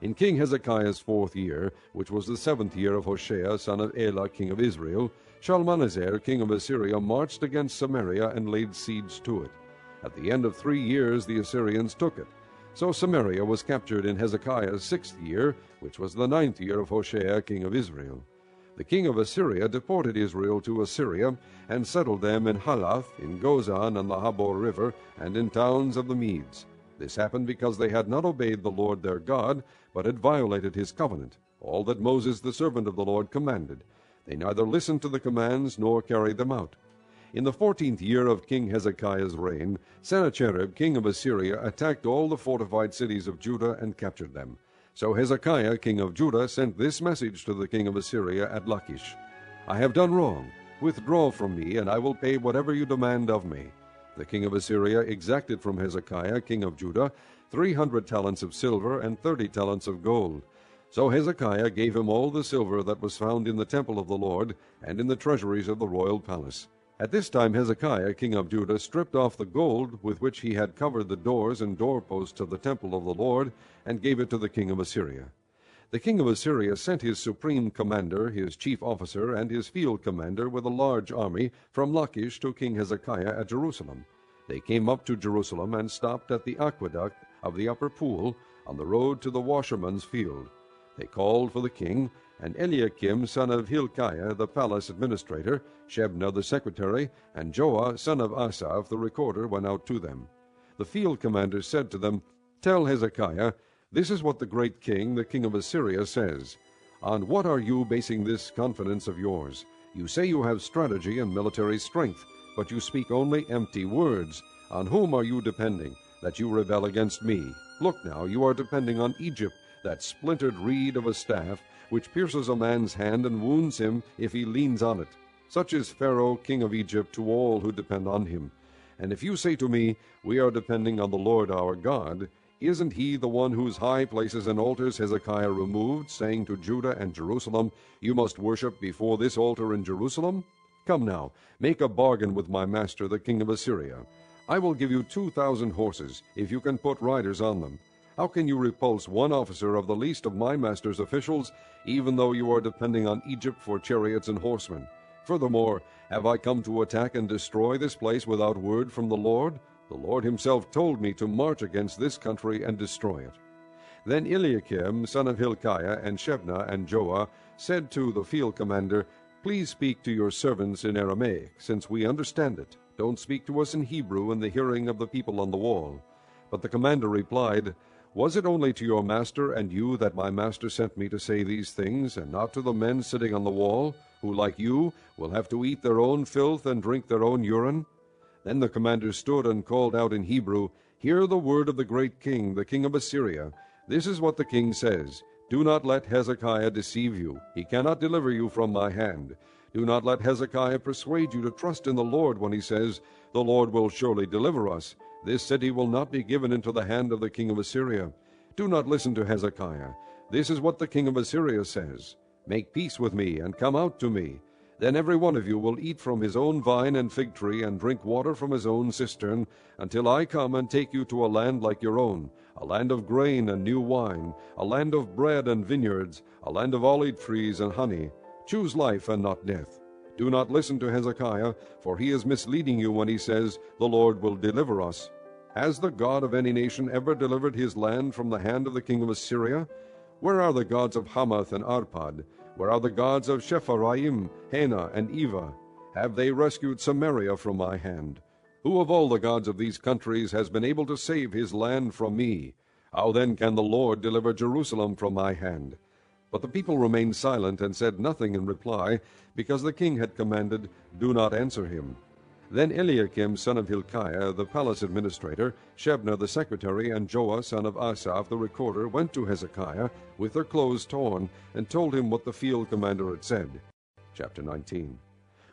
In King Hezekiah's 4th year, which was the 7th year of Hoshea son of Elah king of Israel, Shalmaneser king of Assyria marched against Samaria and laid siege to it. At the end of 3 years the Assyrians took it. So Samaria was captured in Hezekiah's 6th year, which was the 9th year of Hoshea king of Israel. The king of Assyria deported Israel to Assyria, and settled them in Halath, in Gozan on the Habor river, and in towns of the Medes. This happened because they had not obeyed the Lord their God, but had violated his covenant, all that Moses the servant of the Lord commanded. They neither listened to the commands nor carried them out. In the 14th year of King Hezekiah's reign, Sennacherib king of Assyria attacked all the fortified cities of Judah and captured them. So Hezekiah king of Judah sent this message to the king of Assyria at Lachish: I have done wrong. Withdraw from me, and I will pay whatever you demand of me. The king of Assyria exacted from Hezekiah king of Judah 300 talents of silver and 30 talents of gold. So Hezekiah gave him all the silver that was found in the temple of the Lord, and in the treasuries of the royal palace. At this time Hezekiah king of Judah stripped off the gold with which he had covered the doors and doorposts of the temple of the Lord, and gave it to the king of Assyria. The king of Assyria sent his supreme commander, his chief officer, and his field commander with a large army from Lachish to King Hezekiah at Jerusalem. They came up to Jerusalem and stopped at the aqueduct of the upper pool on the road to the washerman's field. They called for the king, and Eliakim son of Hilkiah the palace administrator, Shebna the secretary, and Joah son of Asaph the recorder went out to them. The field commander said to them, Tell Hezekiah, this is what the great king, the king of Assyria, says. On what are you basing this confidence of yours? You say you have strategy and military strength, but you speak only empty words. On whom are you depending, that you rebel against me? Look now, you are depending on Egypt, that splintered reed of a staff, which pierces a man's hand and wounds him if he leans on it. Such is Pharaoh king of Egypt to all who depend on him. And if you say to me, We are depending on the Lord our God, isn't he the one whose high places and altars Hezekiah removed, saying to Judah and Jerusalem, You must worship before this altar in Jerusalem? Come now, make a bargain with my master the king of Assyria. I will give you 2,000 horses, if you can put riders on them. How can you repulse one officer of the least of my master's officials, even though you are depending on Egypt for chariots and horsemen? Furthermore, have I come to attack and destroy this place without word from the Lord? The Lord himself told me to march against this country and destroy it. Then Eliakim, son of Hilkiah, and Shebna, and Joah, said to the field commander, Please speak to your servants in Aramaic, since we understand it. Don't speak to us in Hebrew in the hearing of the people on the wall. But the commander replied, Was it only to your master and you that my master sent me to say these things, and not to the men sitting on the wall, who, like you, will have to eat their own filth and drink their own urine? Then the commander stood and called out in Hebrew, Hear the word of the great king, the king of Assyria. This is what the king says, Do not let Hezekiah deceive you. He cannot deliver you from my hand. Do not let Hezekiah persuade you to trust in the Lord when he says, The Lord will surely deliver us. This city will not be given into the hand of the king of Assyria. Do not listen to Hezekiah. This is what the king of Assyria says, Make peace with me, and come out to me. Then every one of you will eat from his own vine and fig tree, and drink water from his own cistern, until I come and take you to a land like your own, a land of grain and new wine, a land of bread and vineyards, a land of olive trees and honey. Choose life and not death. Do not listen to Hezekiah, for he is misleading you when he says, The Lord will deliver us. Has the God of any nation ever delivered his land from the hand of the king of Assyria? Where are the gods of Hamath and Arpad? Where are the gods of Shepharaim, Hena, and Eva? Have they rescued Samaria from my hand? Who of all the gods of these countries has been able to save his land from me? How then can the Lord deliver Jerusalem from my hand? But the people remained silent and said nothing in reply, because the king had commanded, "Do not answer him." Then Eliakim son of Hilkiah, the palace administrator, Shebna the secretary, and Joah son of Asaph the recorder went to Hezekiah with their clothes torn, and told him what the field commander had said. Chapter 19.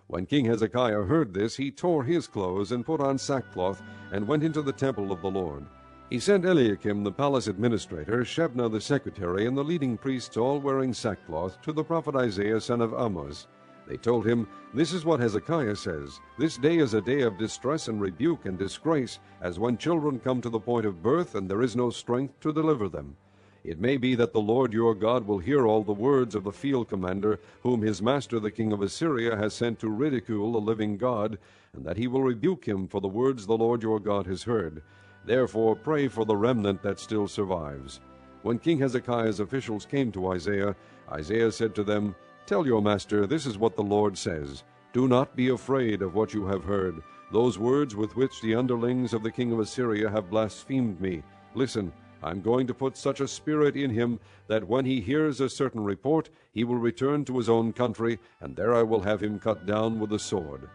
When King Hezekiah heard this, he tore his clothes and put on sackcloth, and went into the temple of the Lord. He sent Eliakim the palace administrator, Shebna the secretary, and the leading priests, all wearing sackcloth, to the prophet Isaiah son of Amoz. They told him, "This is what Hezekiah says, This day is a day of distress and rebuke and disgrace, as when children come to the point of birth, and there is no strength to deliver them. It may be that the Lord your God will hear all the words of the field commander, whom his master the king of Assyria has sent to ridicule the living God, and that he will rebuke him for the words the Lord your God has heard. Therefore pray for the remnant that still survives." When King Hezekiah's officials came to Isaiah, Isaiah said to them, "Tell your master, this is what the Lord says. Do not be afraid of what you have heard, those words with which the underlings of the king of Assyria have blasphemed me. Listen, I am going to put such a spirit in him that when he hears a certain report, he will return to his own country, and there I will have him cut down with the sword."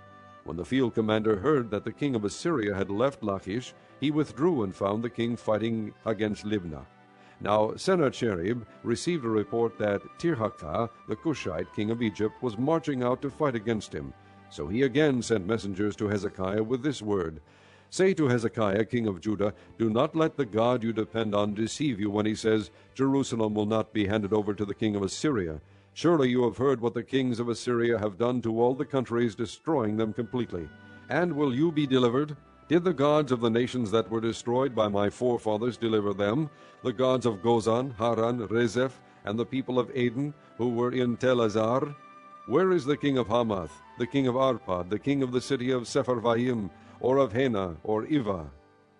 When the field commander heard that the king of Assyria had left Lachish, he withdrew and found the king fighting against Libnah. Now Sennacherib received a report that Tirhakah, the Cushite king of Egypt, was marching out to fight against him. So he again sent messengers to Hezekiah with this word, "Say to Hezekiah king of Judah, Do not let the God you depend on deceive you when he says, Jerusalem will not be handed over to the king of Assyria. Surely you have heard what the kings of Assyria have done to all the countries, destroying them completely. And will you be delivered? Did the gods of the nations that were destroyed by my forefathers deliver them, the gods of Gozan, Haran, Rezeph, and the people of Aden, who were in Telazar? Where is the king of Hamath, the king of Arpad, the king of the city of Sepharvaim, or of Hena, or Ivah?"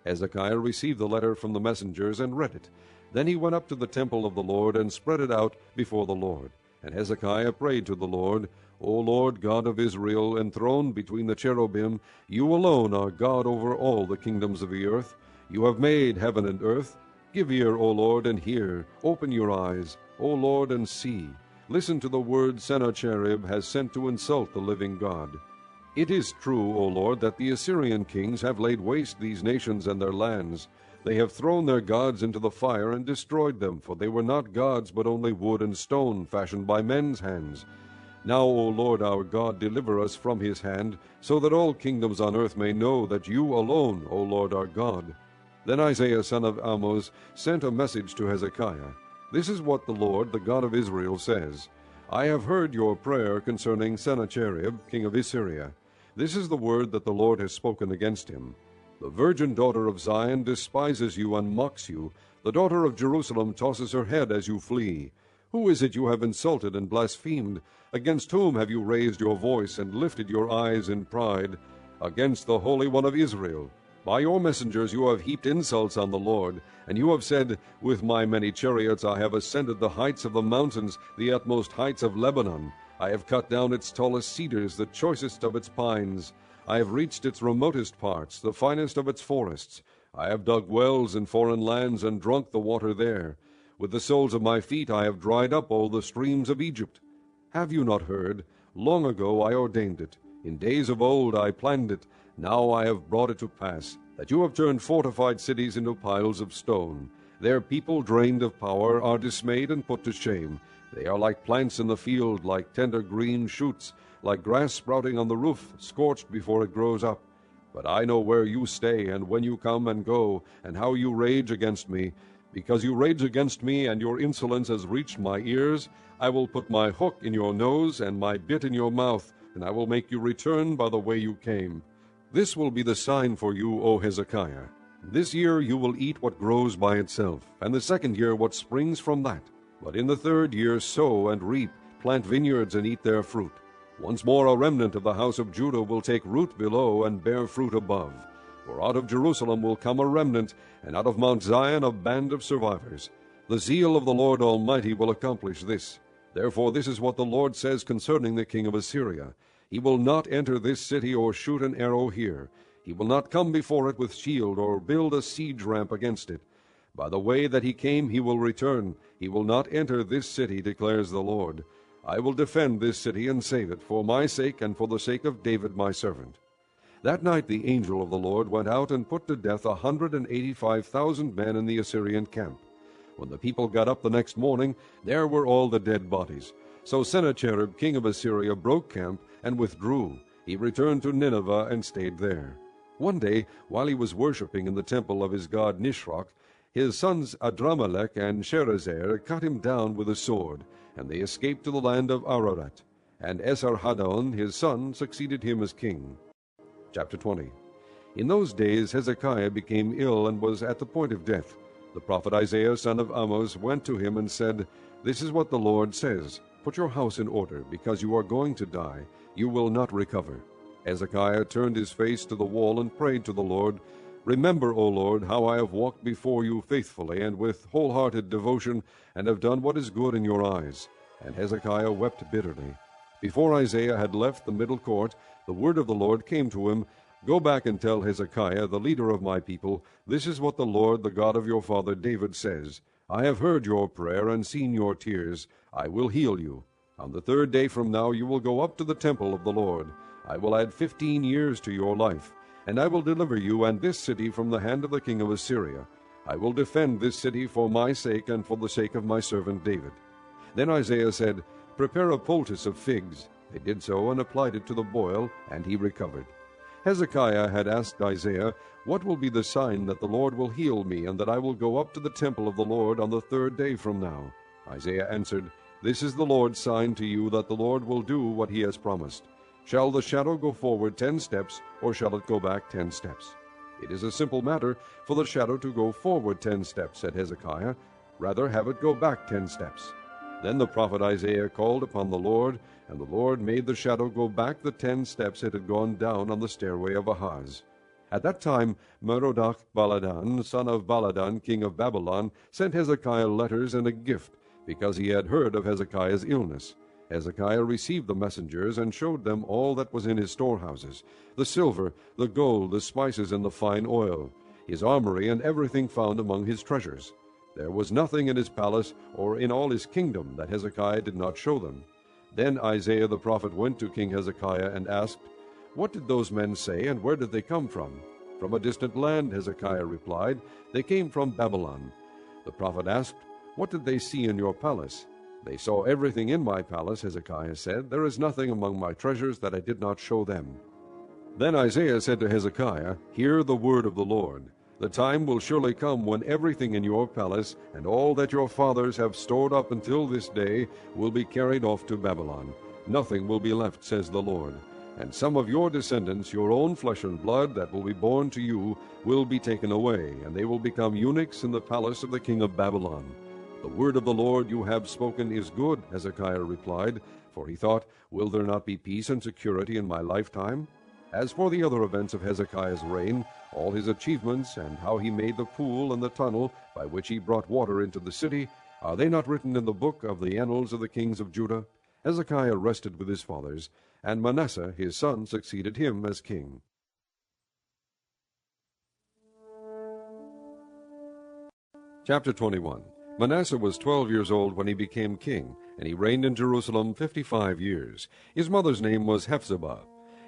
Hezekiah received the letter from the messengers and read it. Then he went up to the temple of the Lord and spread it out before the Lord. And Hezekiah prayed to the Lord, "O Lord God of Israel, enthroned between the cherubim, you alone are God over all the kingdoms of the earth. You have made heaven and earth. Give ear, O Lord, and hear. Open your eyes, O Lord, and see. Listen to the words Sennacherib has sent to insult the living God. It is true, O Lord, that the Assyrian kings have laid waste these nations and their lands. They have thrown their gods into the fire and destroyed them, for they were not gods, but only wood and stone, fashioned by men's hands. Now, O Lord our God, deliver us from his hand, so that all kingdoms on earth may know that you alone, O Lord our God." Then Isaiah son of Amoz sent a message to Hezekiah. "This is what the Lord, the God of Israel, says. I have heard your prayer concerning Sennacherib, king of Assyria. This is the word that the Lord has spoken against him. The virgin daughter of Zion despises you and mocks you. The daughter of Jerusalem tosses her head as you flee. Who is it you have insulted and blasphemed? Against whom have you raised your voice and lifted your eyes in pride? Against the Holy One of Israel. By your messengers you have heaped insults on the Lord, and you have said, With my many chariots I have ascended the heights of the mountains, the utmost heights of Lebanon. I have cut down its tallest cedars, the choicest of its pines. I have reached its remotest parts, the finest of its forests. I have dug wells in foreign lands and drunk the water there. With the soles of my feet I have dried up all the streams of Egypt. Have you not heard? Long ago I ordained it. In days of old I planned it. Now I have brought it to pass, that you have turned fortified cities into piles of stone. Their people, drained of power, are dismayed and put to shame. They are like plants in the field, like tender green shoots, like grass sprouting on the roof, scorched before it grows up. But I know where you stay, and when you come and go, and how you rage against me. Because you rage against me, and your insolence has reached my ears, I will put my hook in your nose and my bit in your mouth, and I will make you return by the way you came. This will be the sign for you, O Hezekiah. This year you will eat what grows by itself, and the second year what springs from that. But in the third year sow and reap, plant vineyards and eat their fruit. Once more a remnant of the house of Judah will take root below and bear fruit above. For out of Jerusalem will come a remnant, and out of Mount Zion a band of survivors. The zeal of the Lord Almighty will accomplish this. Therefore this is what the Lord says concerning the king of Assyria. He will not enter this city or shoot an arrow here. He will not come before it with shield or build a siege ramp against it. By the way that he came he will return. He will not enter this city, declares the Lord. I will defend this city and save it, for my sake and for the sake of David my servant. That night the angel of the Lord went out and put to death 185,000 men in the Assyrian camp. When the people got up the next morning, there were all the dead bodies. So Sennacherib king of Assyria broke camp and withdrew. He returned to Nineveh and stayed there. One day, while he was worshipping in the temple of his god Nisroch, his sons Adramelech and Sherezer cut him down with a sword, and they escaped to the land of Ararat. And Esarhaddon his son succeeded him as king. Chapter 20. In those days Hezekiah became ill and was at the point of death. The prophet Isaiah son of Amoz went to him and said, This is what the Lord says, Put your house in order, because you are going to die. You will not recover. Hezekiah turned his face to the wall and prayed to the Lord, Remember, O Lord, how I have walked before you faithfully and with wholehearted devotion, and have done what is good in your eyes. And Hezekiah wept bitterly. Before Isaiah had left the middle court, the word of the Lord came to him, Go back and tell Hezekiah, the leader of my people, This is what the Lord, the God of your father David, says, I have heard your prayer and seen your tears. I will heal you. On the 3rd day from now you will go up to the temple of the Lord. I will add 15 years to your life, and I will deliver you and this city from the hand of the king of Assyria. I will defend this city for my sake and for the sake of my servant David. Then Isaiah said, Prepare a poultice of figs. They did so and applied it to the boil, and he recovered. Hezekiah had asked Isaiah, What will be the sign that the Lord will heal me, and that I will go up to the temple of the Lord on the 3rd day from now? Isaiah answered, This is the Lord's sign to you that the Lord will do what he has promised. Shall the shadow go forward 10 steps, or shall it go back 10 steps? It is a simple matter for the shadow to go forward 10 steps, said Hezekiah. Rather have it go back 10 steps. Then the prophet Isaiah called upon the Lord, and the Lord made the shadow go back the 10 steps it had gone down on the stairway of Ahaz. At that time Merodach-Baladan, son of Baladan, king of Babylon, sent Hezekiah letters and a gift, because he had heard of Hezekiah's illness. Hezekiah received the messengers, and showed them all that was in his storehouses, the silver, the gold, the spices, and the fine oil, his armory, and everything found among his treasures. There was nothing in his palace or in all his kingdom that Hezekiah did not show them. Then Isaiah the prophet went to King Hezekiah and asked, What did those men say, and where did they come from? From a distant land, Hezekiah replied. They came from Babylon. The prophet asked, What did they see in your palace? They saw everything in my palace, Hezekiah said. There is nothing among my treasures that I did not show them. Then Isaiah said to Hezekiah, Hear the word of the Lord. The time will surely come when everything in your palace and all that your fathers have stored up until this day will be carried off to Babylon. Nothing will be left, says the Lord. And some of your descendants, your own flesh and blood, that will be born to you, will be taken away, and they will become eunuchs in the palace of the king of Babylon. The word of the Lord you have spoken is good, Hezekiah replied, for he thought, Will there not be peace and security in my lifetime? As for the other events of Hezekiah's reign, all his achievements, and how he made the pool and the tunnel by which he brought water into the city, are they not written in the book of the annals of the kings of Judah? Hezekiah rested with his fathers, and Manasseh his son succeeded him as king. Chapter 21. Manasseh was 12 years old when he became king, and he reigned in Jerusalem 55 years. His mother's name was Hephzibah.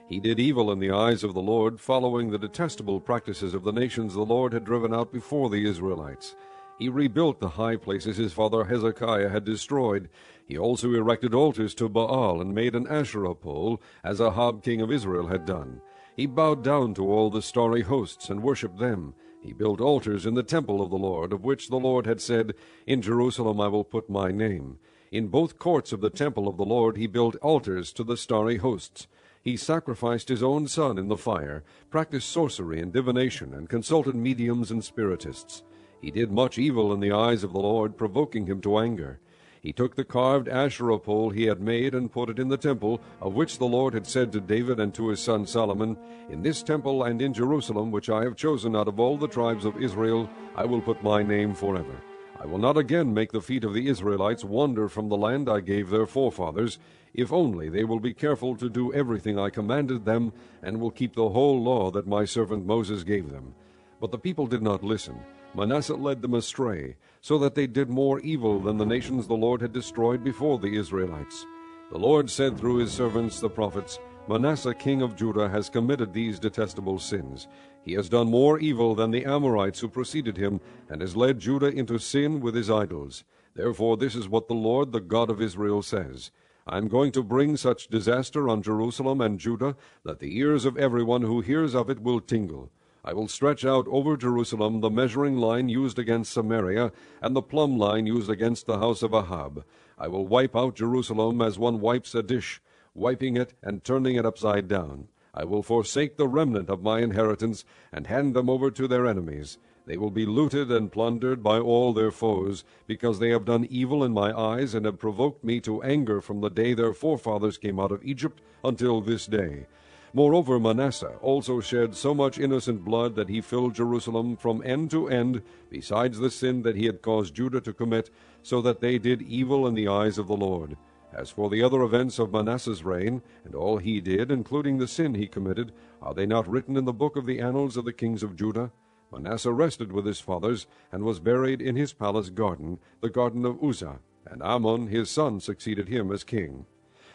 He did evil in the eyes of the Lord, following the detestable practices of the nations the Lord had driven out before the Israelites. He rebuilt the high places his father Hezekiah had destroyed. He also erected altars to Baal and made an Asherah pole, as Ahab king of Israel had done. He bowed down to all the starry hosts and worshipped them. He built altars in the temple of the Lord, of which the Lord had said, In Jerusalem I will put my name. In both courts of the temple of the Lord he built altars to the starry hosts. He sacrificed his own son in the fire, practiced sorcery and divination, and consulted mediums and spiritists. He did much evil in the eyes of the Lord, provoking him to anger. He took the carved Asherah pole he had made and put it in the temple, of which the Lord had said to David and to his son Solomon, In this temple and in Jerusalem, which I have chosen out of all the tribes of Israel, I will put my name forever. I will not again make the feet of the Israelites wander from the land I gave their forefathers, if only they will be careful to do everything I commanded them, and will keep the whole law that my servant Moses gave them. But the people did not listen, Manasseh led them astray, so that they did more evil than the nations the Lord had destroyed before the Israelites. The Lord said through his servants the prophets, Manasseh king of Judah has committed these detestable sins. He has done more evil than the Amorites who preceded him, and has led Judah into sin with his idols. Therefore this is what the Lord, the God of Israel, says, I am going to bring such disaster on Jerusalem and Judah that the ears of everyone who hears of it will tingle. I will stretch out over Jerusalem the measuring line used against Samaria, and the plumb line used against the house of Ahab. I will wipe out Jerusalem as one wipes a dish, wiping it and turning it upside down. I will forsake the remnant of my inheritance, and hand them over to their enemies. They will be looted and plundered by all their foes, because they have done evil in my eyes, and have provoked me to anger from the day their forefathers came out of Egypt until this day. Moreover, Manasseh also shed so much innocent blood that he filled Jerusalem from end to end, besides the sin that he had caused Judah to commit, so that they did evil in the eyes of the Lord. As for the other events of Manasseh's reign, and all he did, including the sin he committed, are they not written in the book of the annals of the kings of Judah? Manasseh rested with his fathers, and was buried in his palace garden, the garden of Uzzah, and Amon his son succeeded him as king.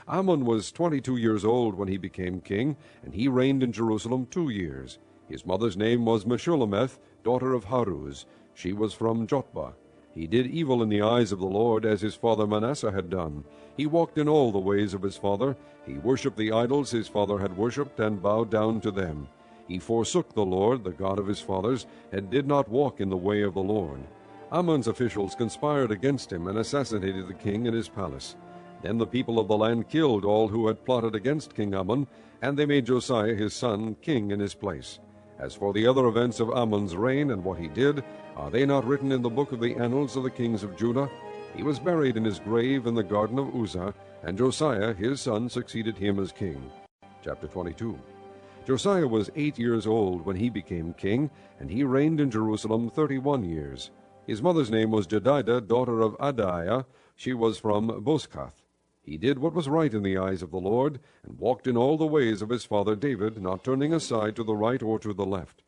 Amon was 22 years old when he became king, and he reigned in Jerusalem 2 years. His mother's name was Meshullemeth, daughter of Haruz. She was from Jotbah. He did evil in the eyes of the Lord, as his father Manasseh had done. He walked in all the ways of his father. He worshipped the idols his father had worshipped, and bowed down to them. He forsook the Lord, the God of his fathers, and did not walk in the way of the Lord. Amon's officials conspired against him, and assassinated the king in his palace. Then the people of the land killed all who had plotted against King Amon, and they made Josiah his son king in his place. As for the other events of Amon's reign and what he did, are they not written in the book of the annals of the kings of Judah? He was buried in his grave in the garden of Uzzah, and Josiah his son succeeded him as king. Chapter 22. Josiah was 8 years old when he became king, and he reigned in Jerusalem 31 years. His mother's name was Jedidah, daughter of Adaiah. She was from Bozkath. He did what was right in the eyes of the Lord, and walked in all the ways of his father David, not turning aside to the right or to the left.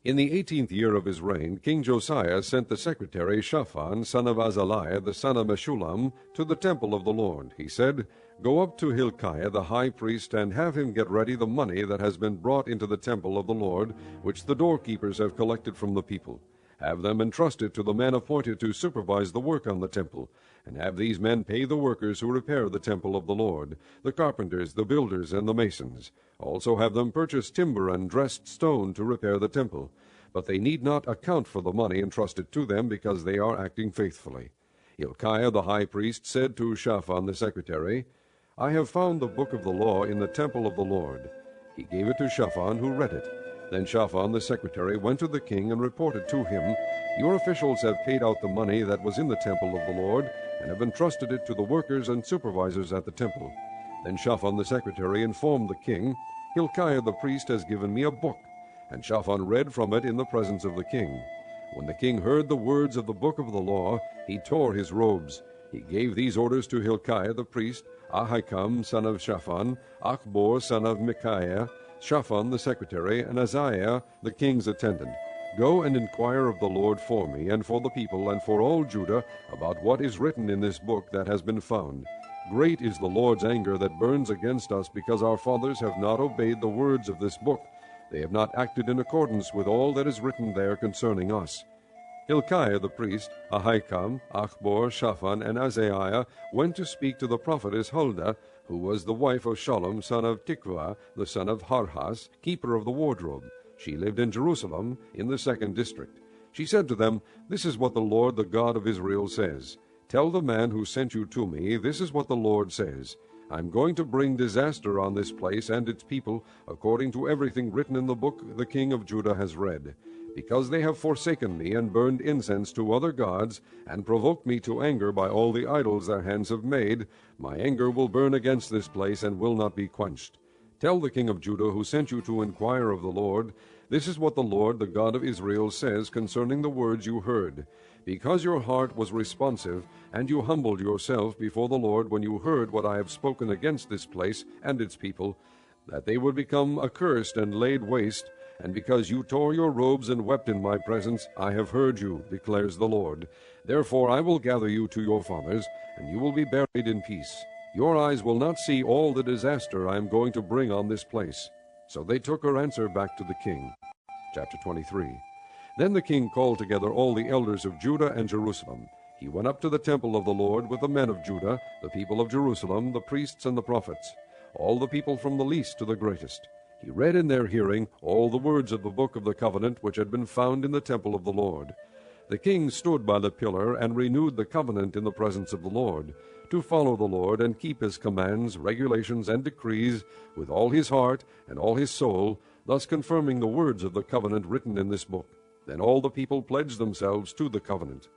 In the 18th year of his reign, King Josiah sent the secretary Shaphan, son of Azaliah, the son of Meshullam, to the temple of the Lord. He said, Go up to Hilkiah the high priest, and have him get ready the money that has been brought into the temple of the Lord, which the doorkeepers have collected from the people. Have them entrust it to the men appointed to supervise the work on the temple, and have these men pay the workers who repair the temple of the Lord, the carpenters, the builders, and the masons. Also have them purchase timber and dressed stone to repair the temple. But they need not account for the money entrusted to them, because they are acting faithfully. Hilkiah the high priest said to Shaphan the secretary, I have found the book of the law in the temple of the Lord. He gave it to Shaphan, who read it. Then Shaphan the secretary went to the king and reported to him, Your officials have paid out the money that was in the temple of the Lord, and have entrusted it to the workers and supervisors at the temple. Then Shaphan the secretary informed the king, Hilkiah the priest has given me a book. And Shaphan read from it in the presence of the king. When the king heard the words of the book of the law, he tore his robes. He gave these orders to Hilkiah the priest, Ahikam son of Shaphan, Achbor son of Micaiah, Shaphan the secretary, and Azariah the king's attendant. Go and inquire of the Lord for me, and for the people, and for all Judah, about what is written in this book that has been found. Great is the Lord's anger that burns against us, because our fathers have not obeyed the words of this book. They have not acted in accordance with all that is written there concerning us. Hilkiah the priest, Ahikam, Achbor, Shaphan, and Azariah went to speak to the prophetess Huldah, who was the wife of Shallum, son of Tikvah, the son of Harhas, keeper of the wardrobe. She lived in Jerusalem, in the 2nd district. She said to them, This is what the Lord, the God of Israel, says. Tell the man who sent you to me, this is what the Lord says. I am going to bring disaster on this place and its people, according to everything written in the book the king of Judah has read. Because they have forsaken me and burned incense to other gods, and provoked me to anger by all the idols their hands have made, my anger will burn against this place and will not be quenched. Tell the king of Judah who sent you to inquire of the Lord, This is what the Lord, the God of Israel, says concerning the words you heard. Because your heart was responsive, and you humbled yourself before the Lord when you heard what I have spoken against this place and its people, that they would become accursed and laid waste, And because you tore your robes and wept in my presence, I have heard you, declares the Lord. Therefore I will gather you to your fathers, and you will be buried in peace. Your eyes will not see all the disaster I am going to bring on this place. So they took her answer back to the king. Chapter 23. Then the king called together all the elders of Judah and Jerusalem. He went up to the temple of the Lord with the men of Judah, the people of Jerusalem, the priests and the prophets, all the people from the least to the greatest. He read in their hearing all the words of the book of the covenant which had been found in the temple of the Lord. The king stood by the pillar and renewed the covenant in the presence of the Lord, to follow the Lord and keep his commands, regulations, and decrees with all his heart and all his soul, thus confirming the words of the covenant written in this book. Then all the people pledged themselves to the covenant.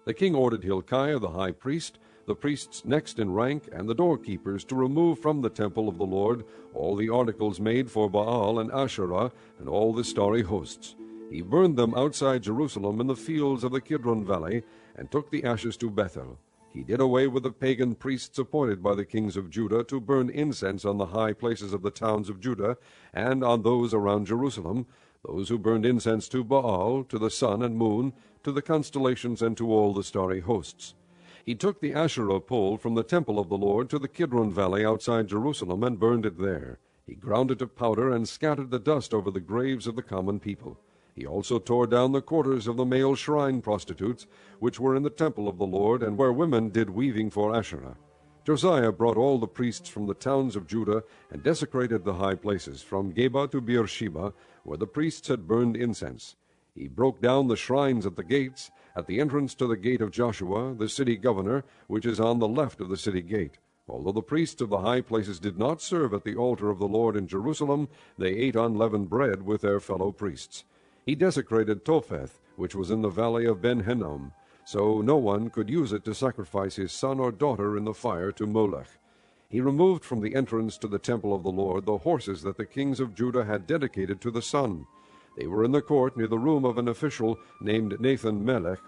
The king ordered Hilkiah the high priest, the priests next in rank, and the doorkeepers to remove from the temple of the Lord all the articles made for Baal and Asherah and all the starry hosts. He burned them outside Jerusalem in the fields of the Kidron valley, and took the ashes to Bethel. He did away with the pagan priests appointed by the kings of Judah to burn incense on the high places of the towns of Judah and on those around Jerusalem, those who burned incense to Baal, to the sun and moon, to the constellations, and to all the starry hosts. He took the Asherah pole from the temple of the Lord to the Kidron valley outside Jerusalem and burned it there. He ground it to powder and scattered the dust over the graves of the common people. He also tore down the quarters of the male shrine prostitutes, which were in the temple of the Lord, and where women did weaving for Asherah. Josiah brought all the priests from the towns of Judah and desecrated the high places, from Geba to Beersheba, where the priests had burned incense. He broke down the shrines at the gates, at the entrance to the gate of Joshua, the city governor, which is on the left of the city gate. Although the priests of the high places did not serve at the altar of the Lord in Jerusalem, they ate unleavened bread with their fellow priests. He desecrated Topheth, which was in the valley of Ben-Hinnom, so no one could use it to sacrifice his son or daughter in the fire to Molech. He removed from the entrance to the temple of the Lord the horses that the kings of Judah had dedicated to the sun. They were in the court near the room of an official named Nathan-Melech.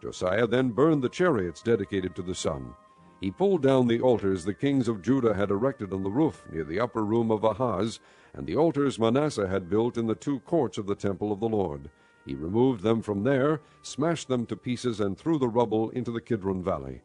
Josiah then burned the chariots dedicated to the sun. He pulled down the altars the kings of Judah had erected on the roof near the upper room of Ahaz, and the altars Manasseh had built in the two courts of the temple of the Lord. He removed them from there, smashed them to pieces, and threw the rubble into the Kidron valley.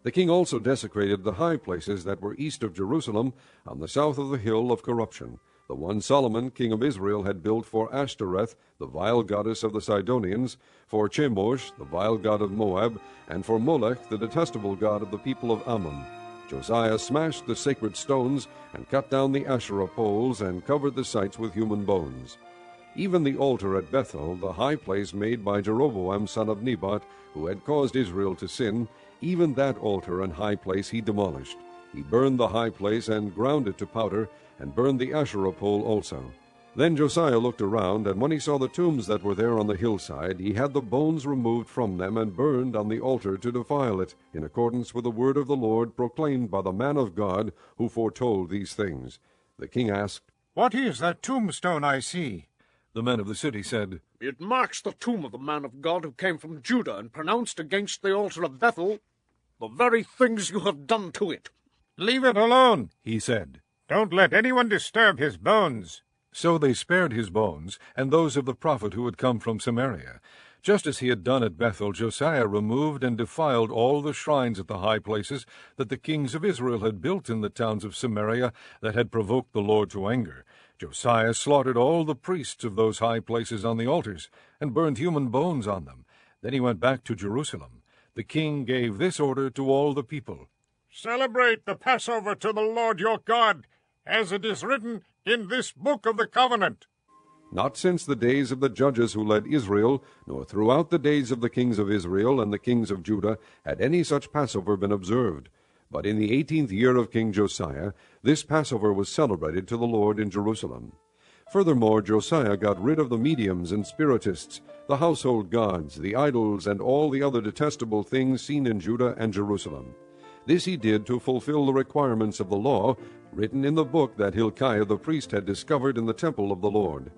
The king also desecrated the high places that were east of Jerusalem, on the south of the hill of corruption, the one Solomon, king of Israel, had built for Ashtoreth, the vile goddess of the Sidonians, for Chemosh, the vile god of Moab, and for Molech, the detestable god of the people of Ammon. Josiah smashed the sacred stones, and cut down the Asherah poles, and covered the sites with human bones. Even the altar at Bethel, the high place made by Jeroboam son of Nebat, who had caused Israel to sin, even that altar and high place he demolished. He burned the high place and ground it to powder, and burned the Asherah pole also. Then Josiah looked around, and when he saw the tombs that were there on the hillside, he had the bones removed from them and burned on the altar to defile it, in accordance with the word of the Lord proclaimed by the man of God who foretold these things. The king asked, "What is that tombstone I see?" The men of the city said, "It marks the tomb of the man of God who came from Judah and pronounced against the altar of Bethel the very things you have done to it." "Leave it alone," he said. "Don't let anyone disturb his bones." So they spared his bones, and those of the prophet who had come from Samaria. Just as he had done at Bethel, Josiah removed and defiled all the shrines at the high places that the kings of Israel had built in the towns of Samaria that had provoked the Lord to anger. Josiah slaughtered all the priests of those high places on the altars, and burned human bones on them. Then he went back to Jerusalem. The king gave this order to all the people: "Celebrate the Passover to the Lord your God, as it is written in this book of the covenant." Not since the days of the judges who led Israel, nor throughout the days of the kings of Israel and the kings of Judah, had any such Passover been observed. But in the 18th year of King Josiah, this Passover was celebrated to the Lord in Jerusalem. Furthermore, Josiah got rid of the mediums and spiritists, the household gods, the idols, and all the other detestable things seen in Judah and Jerusalem. This he did to fulfill the requirements of the law, written in the book that Hilkiah the priest had discovered in the temple of the Lord.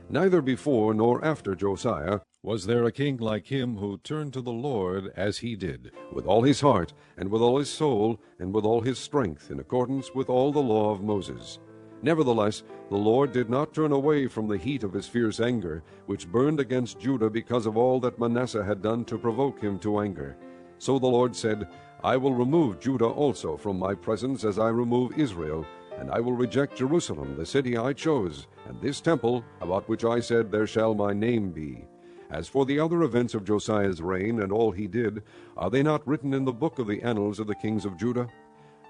Neither before nor after Josiah was there a king like him who turned to the Lord as he did, with all his heart, and with all his soul, and with all his strength, in accordance with all the law of Moses. Nevertheless, the Lord did not turn away from the heat of his fierce anger, which burned against Judah because of all that Manasseh had done to provoke him to anger. So the Lord said, I will remove Judah also from my presence as I remove Israel, and I will reject Jerusalem, the city I chose, and this temple, about which I said, There shall my name be. As for the other events of Josiah's reign and all he did, are they not written in the book of the annals of the kings of Judah?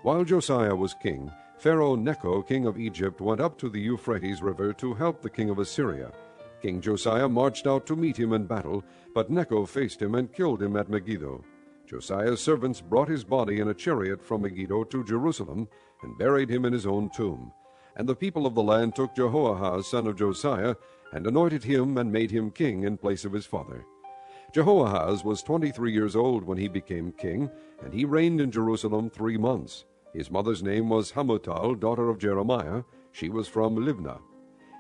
While Josiah was king, Pharaoh Necho, king of Egypt, went up to the Euphrates River to help the king of Assyria. King Josiah marched out to meet him in battle, but Necho faced him and killed him at Megiddo. Josiah's servants brought his body in a chariot from Megiddo to Jerusalem, and buried him in his own tomb. And the people of the land took Jehoahaz son of Josiah, and anointed him and made him king in place of his father. Jehoahaz was 23 years old when he became king, and he reigned in Jerusalem 3 months. His mother's name was Hamutal, daughter of Jeremiah. She was from Libnah.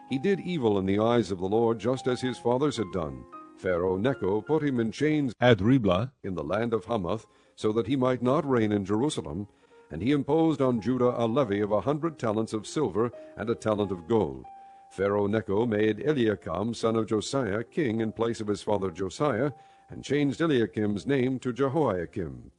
He did evil in the eyes of the Lord, just as his fathers had done. Pharaoh Necho put him in chains at Riblah in the land of Hamath, so that he might not reign in Jerusalem. And he imposed on Judah a levy of 100 talents of silver and a talent of gold. Pharaoh Necho made Eliakim, son of Josiah, king in place of his father Josiah, and changed Eliakim's name to Jehoiakim.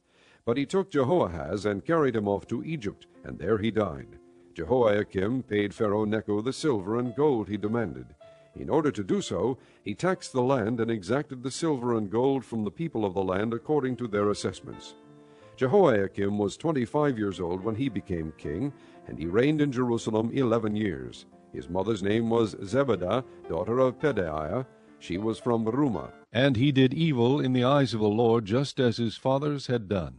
But he took Jehoahaz and carried him off to Egypt, and there he died. Jehoiakim paid Pharaoh Necho the silver and gold he demanded. In order to do so, he taxed the land and exacted the silver and gold from the people of the land according to their assessments. Jehoiakim was 25 years old when he became king, and he reigned in Jerusalem 11 years. His mother's name was Zebedah, daughter of Pedaiah. She was from Rumah. and he did evil in the eyes of the Lord, just as his fathers had done.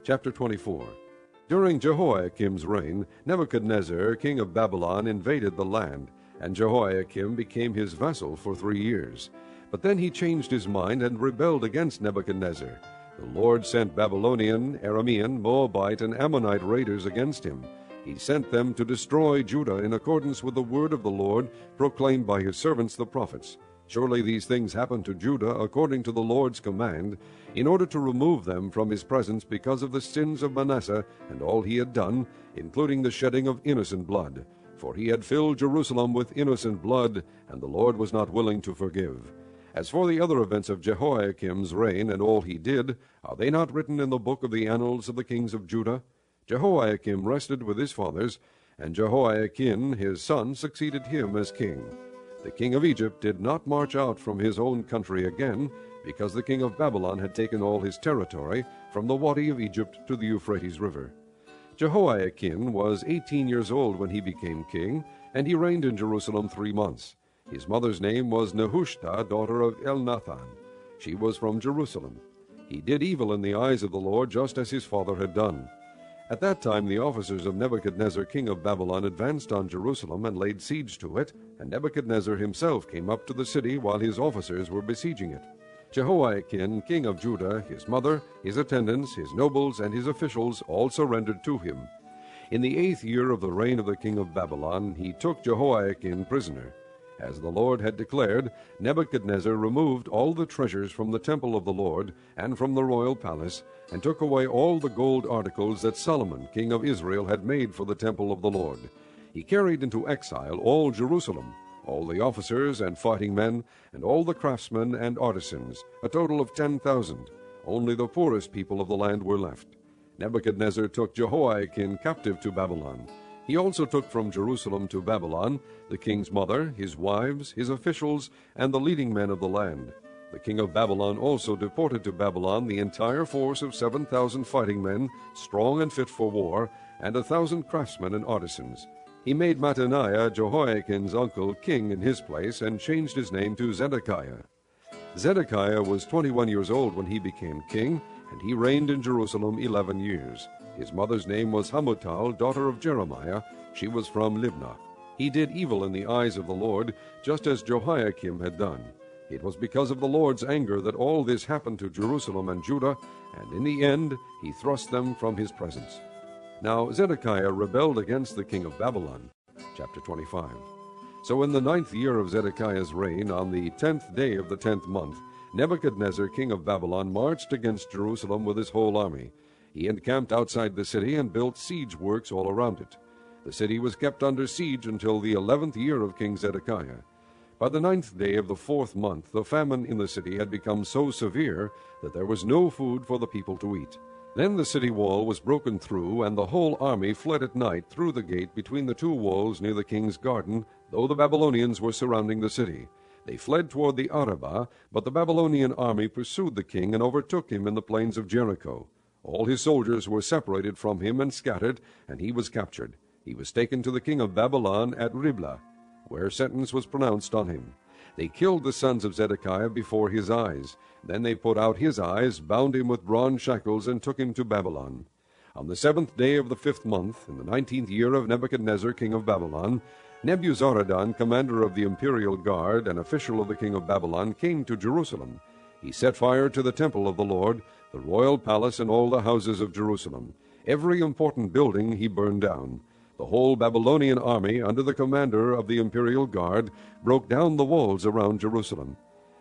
Chapter 24. During Jehoiakim's reign, Nebuchadnezzar, king of Babylon, invaded the land, and Jehoiakim became his vassal for 3 years. But then he changed his mind and rebelled against Nebuchadnezzar. The Lord sent Babylonian, Aramean, Moabite, and Ammonite raiders against him. He sent them to destroy Judah in accordance with the word of the Lord proclaimed by his servants the prophets. Surely these things happened to Judah according to the Lord's command, in order to remove them from his presence because of the sins of Manasseh and all he had done, including the shedding of innocent blood. For he had filled Jerusalem with innocent blood, and the Lord was not willing to forgive. As for the other events of Jehoiakim's reign and all he did, are they not written in the book of the annals of the kings of Judah? Jehoiakim rested with his fathers, and Jehoiakim his son succeeded him as king. The king of Egypt did not march out from his own country again, because the king of Babylon had taken all his territory, from the Wadi of Egypt to the Euphrates River. Jehoiakim was 18 years old when he became king, and he reigned in Jerusalem 3 months. His mother's name was Nehushta, daughter of Elnathan. She was from Jerusalem. He did evil in the eyes of the Lord, just as his father had done. At that time the officers of Nebuchadnezzar king of Babylon advanced on Jerusalem and laid siege to it, and Nebuchadnezzar himself came up to the city while his officers were besieging it. Jehoiakim king of Judah, his mother, his attendants, his nobles, and his officials all surrendered to him. In the 8th year of the reign of the king of Babylon he took Jehoiakim prisoner. As the Lord had declared, Nebuchadnezzar removed all the treasures from the temple of the Lord and from the royal palace, and took away all the gold articles that Solomon king of Israel had made for the temple of the Lord. He carried into exile all Jerusalem, all the officers and fighting men, and all the craftsmen and artisans, a total of 10,000. Only the poorest people of the land were left. Nebuchadnezzar took Jehoiakim captive to Babylon. He also took from Jerusalem to Babylon the king's mother, his wives, his officials, and the leading men of the land. The king of Babylon also deported to Babylon the entire force of 7,000 fighting men, strong and fit for war, and 1,000 craftsmen and artisans. He made Mattaniah, Jehoiakim's uncle, king in his place, and changed his name to Zedekiah. Zedekiah was 21 years old when he became king, and he reigned in Jerusalem 11 years. His mother's name was Hamutal, daughter of Jeremiah. She was from Libnah. He did evil in the eyes of the Lord, just as Jehoiakim had done. It was because of the Lord's anger that all this happened to Jerusalem and Judah, and in the end he thrust them from his presence. Now Zedekiah rebelled against the king of Babylon. Chapter 25. So in the 9th year of Zedekiah's reign, on the 10th day of the 10th month, Nebuchadnezzar king of Babylon marched against Jerusalem with his whole army. He encamped outside the city and built siege works all around it. The city was kept under siege until the 11th year of King Zedekiah. By the 9th day of the 4th month, the famine in the city had become so severe that there was no food for the people to eat. Then the city wall was broken through, and the whole army fled at night through the gate between the two walls near the king's garden, though the Babylonians were surrounding the city. They fled toward the Arabah, but the Babylonian army pursued the king and overtook him in the plains of Jericho. All his soldiers were separated from him and scattered, and he was captured. He was taken to the king of Babylon at Riblah, where sentence was pronounced on him. They killed the sons of Zedekiah before his eyes. Then they put out his eyes, bound him with bronze shackles, and took him to Babylon. On the 7th day of the 5th month, in the 19th year of Nebuchadnezzar king of Babylon, Nebuzaradan, commander of the imperial guard and official of the king of Babylon, came to Jerusalem. He set fire to the temple of the Lord, the royal palace, and all the houses of Jerusalem. Every important building he burned down. The whole Babylonian army, under the commander of the imperial guard, broke down the walls around Jerusalem.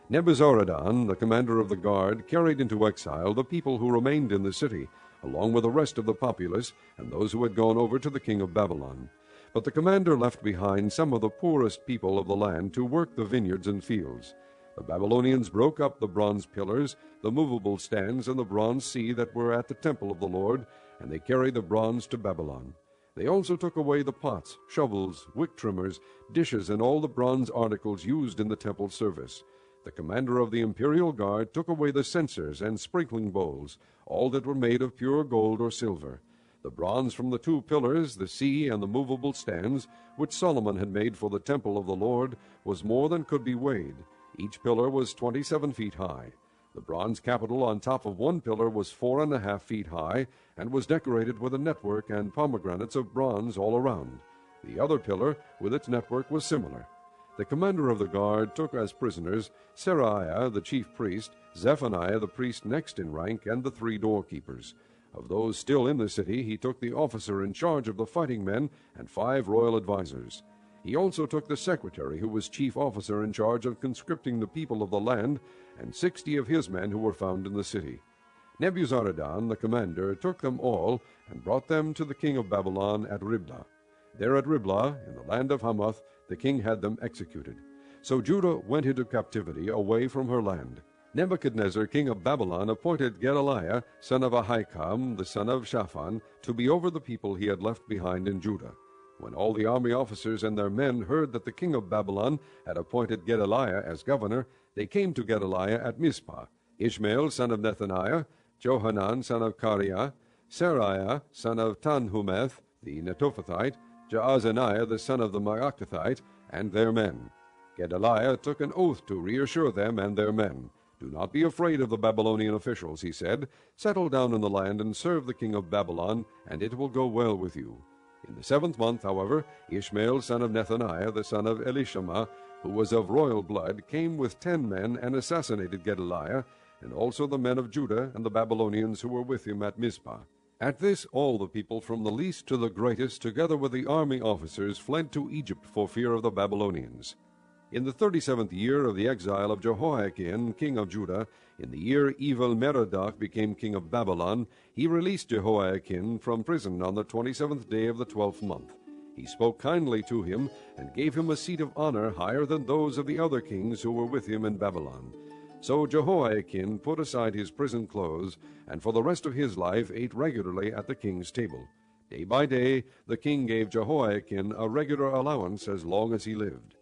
Nebuzaradan, the commander of the guard, carried into exile the people who remained in the city, along with the rest of the populace and those who had gone over to the king of Babylon. But the commander left behind some of the poorest people of the land to work the vineyards and fields. The Babylonians broke up the bronze pillars, the movable stands, and the bronze sea that were at the temple of the Lord, and they carried the bronze to Babylon. They also took away the pots, shovels, wick trimmers, dishes, and all the bronze articles used in the temple service. The commander of the imperial guard took away the censers and sprinkling bowls, all that were made of pure gold or silver. The bronze from the two pillars, the sea, and the movable stands, which Solomon had made for the temple of the Lord, was more than could be weighed. Each pillar was 27 feet high. The bronze capital on top of one pillar was 4.5 feet high, and was decorated with a network and pomegranates of bronze all around. The other pillar, with its network, was similar. The commander of the guard took as prisoners Seraiah the chief priest, Zephaniah the priest next in rank, and the 3 doorkeepers. Of those still in the city, he took the officer in charge of the fighting men and 5 royal advisers. He also took the secretary, who was chief officer in charge of conscripting the people of the land, and 60 of his men who were found in the city. Nebuzaradan, the commander, took them all and brought them to the king of Babylon at Riblah. There at Riblah, in the land of Hamath, the king had them executed. So Judah went into captivity away from her land. Nebuchadnezzar, king of Babylon, appointed Gedaliah, son of Ahikam, the son of Shaphan, to be over the people he had left behind in Judah. When all the army officers and their men heard that the king of Babylon had appointed Gedaliah as governor, they came to Gedaliah at Mizpah. Ishmael, son of Nethaniah, Johanan, son of Kareah, Seraiah, son of Tanhumeth, the Netophathite, Jaazaniah, the son of the Maakathite, and their men. Gedaliah took an oath to reassure them and their men. "Do not be afraid of the Babylonian officials," he said. "Settle down in the land and serve the king of Babylon, and it will go well with you." In the 7th month, however, Ishmael, son of Nethaniah, the son of Elishama, who was of royal blood, came with 10 men and assassinated Gedaliah, and also the men of Judah and the Babylonians who were with him at Mizpah. At this all the people from the least to the greatest, together with the army officers, fled to Egypt for fear of the Babylonians. In the 37th year of the exile of Jehoiakim, king of Judah, in the year Evil-Merodach became king of Babylon, he released Jehoiakim from prison on the 27th day of the 12th month. He spoke kindly to him, and gave him a seat of honor higher than those of the other kings who were with him in Babylon. So Jehoiakim put aside his prison clothes, and for the rest of his life ate regularly at the king's table. Day by day the king gave Jehoiakim a regular allowance as long as he lived.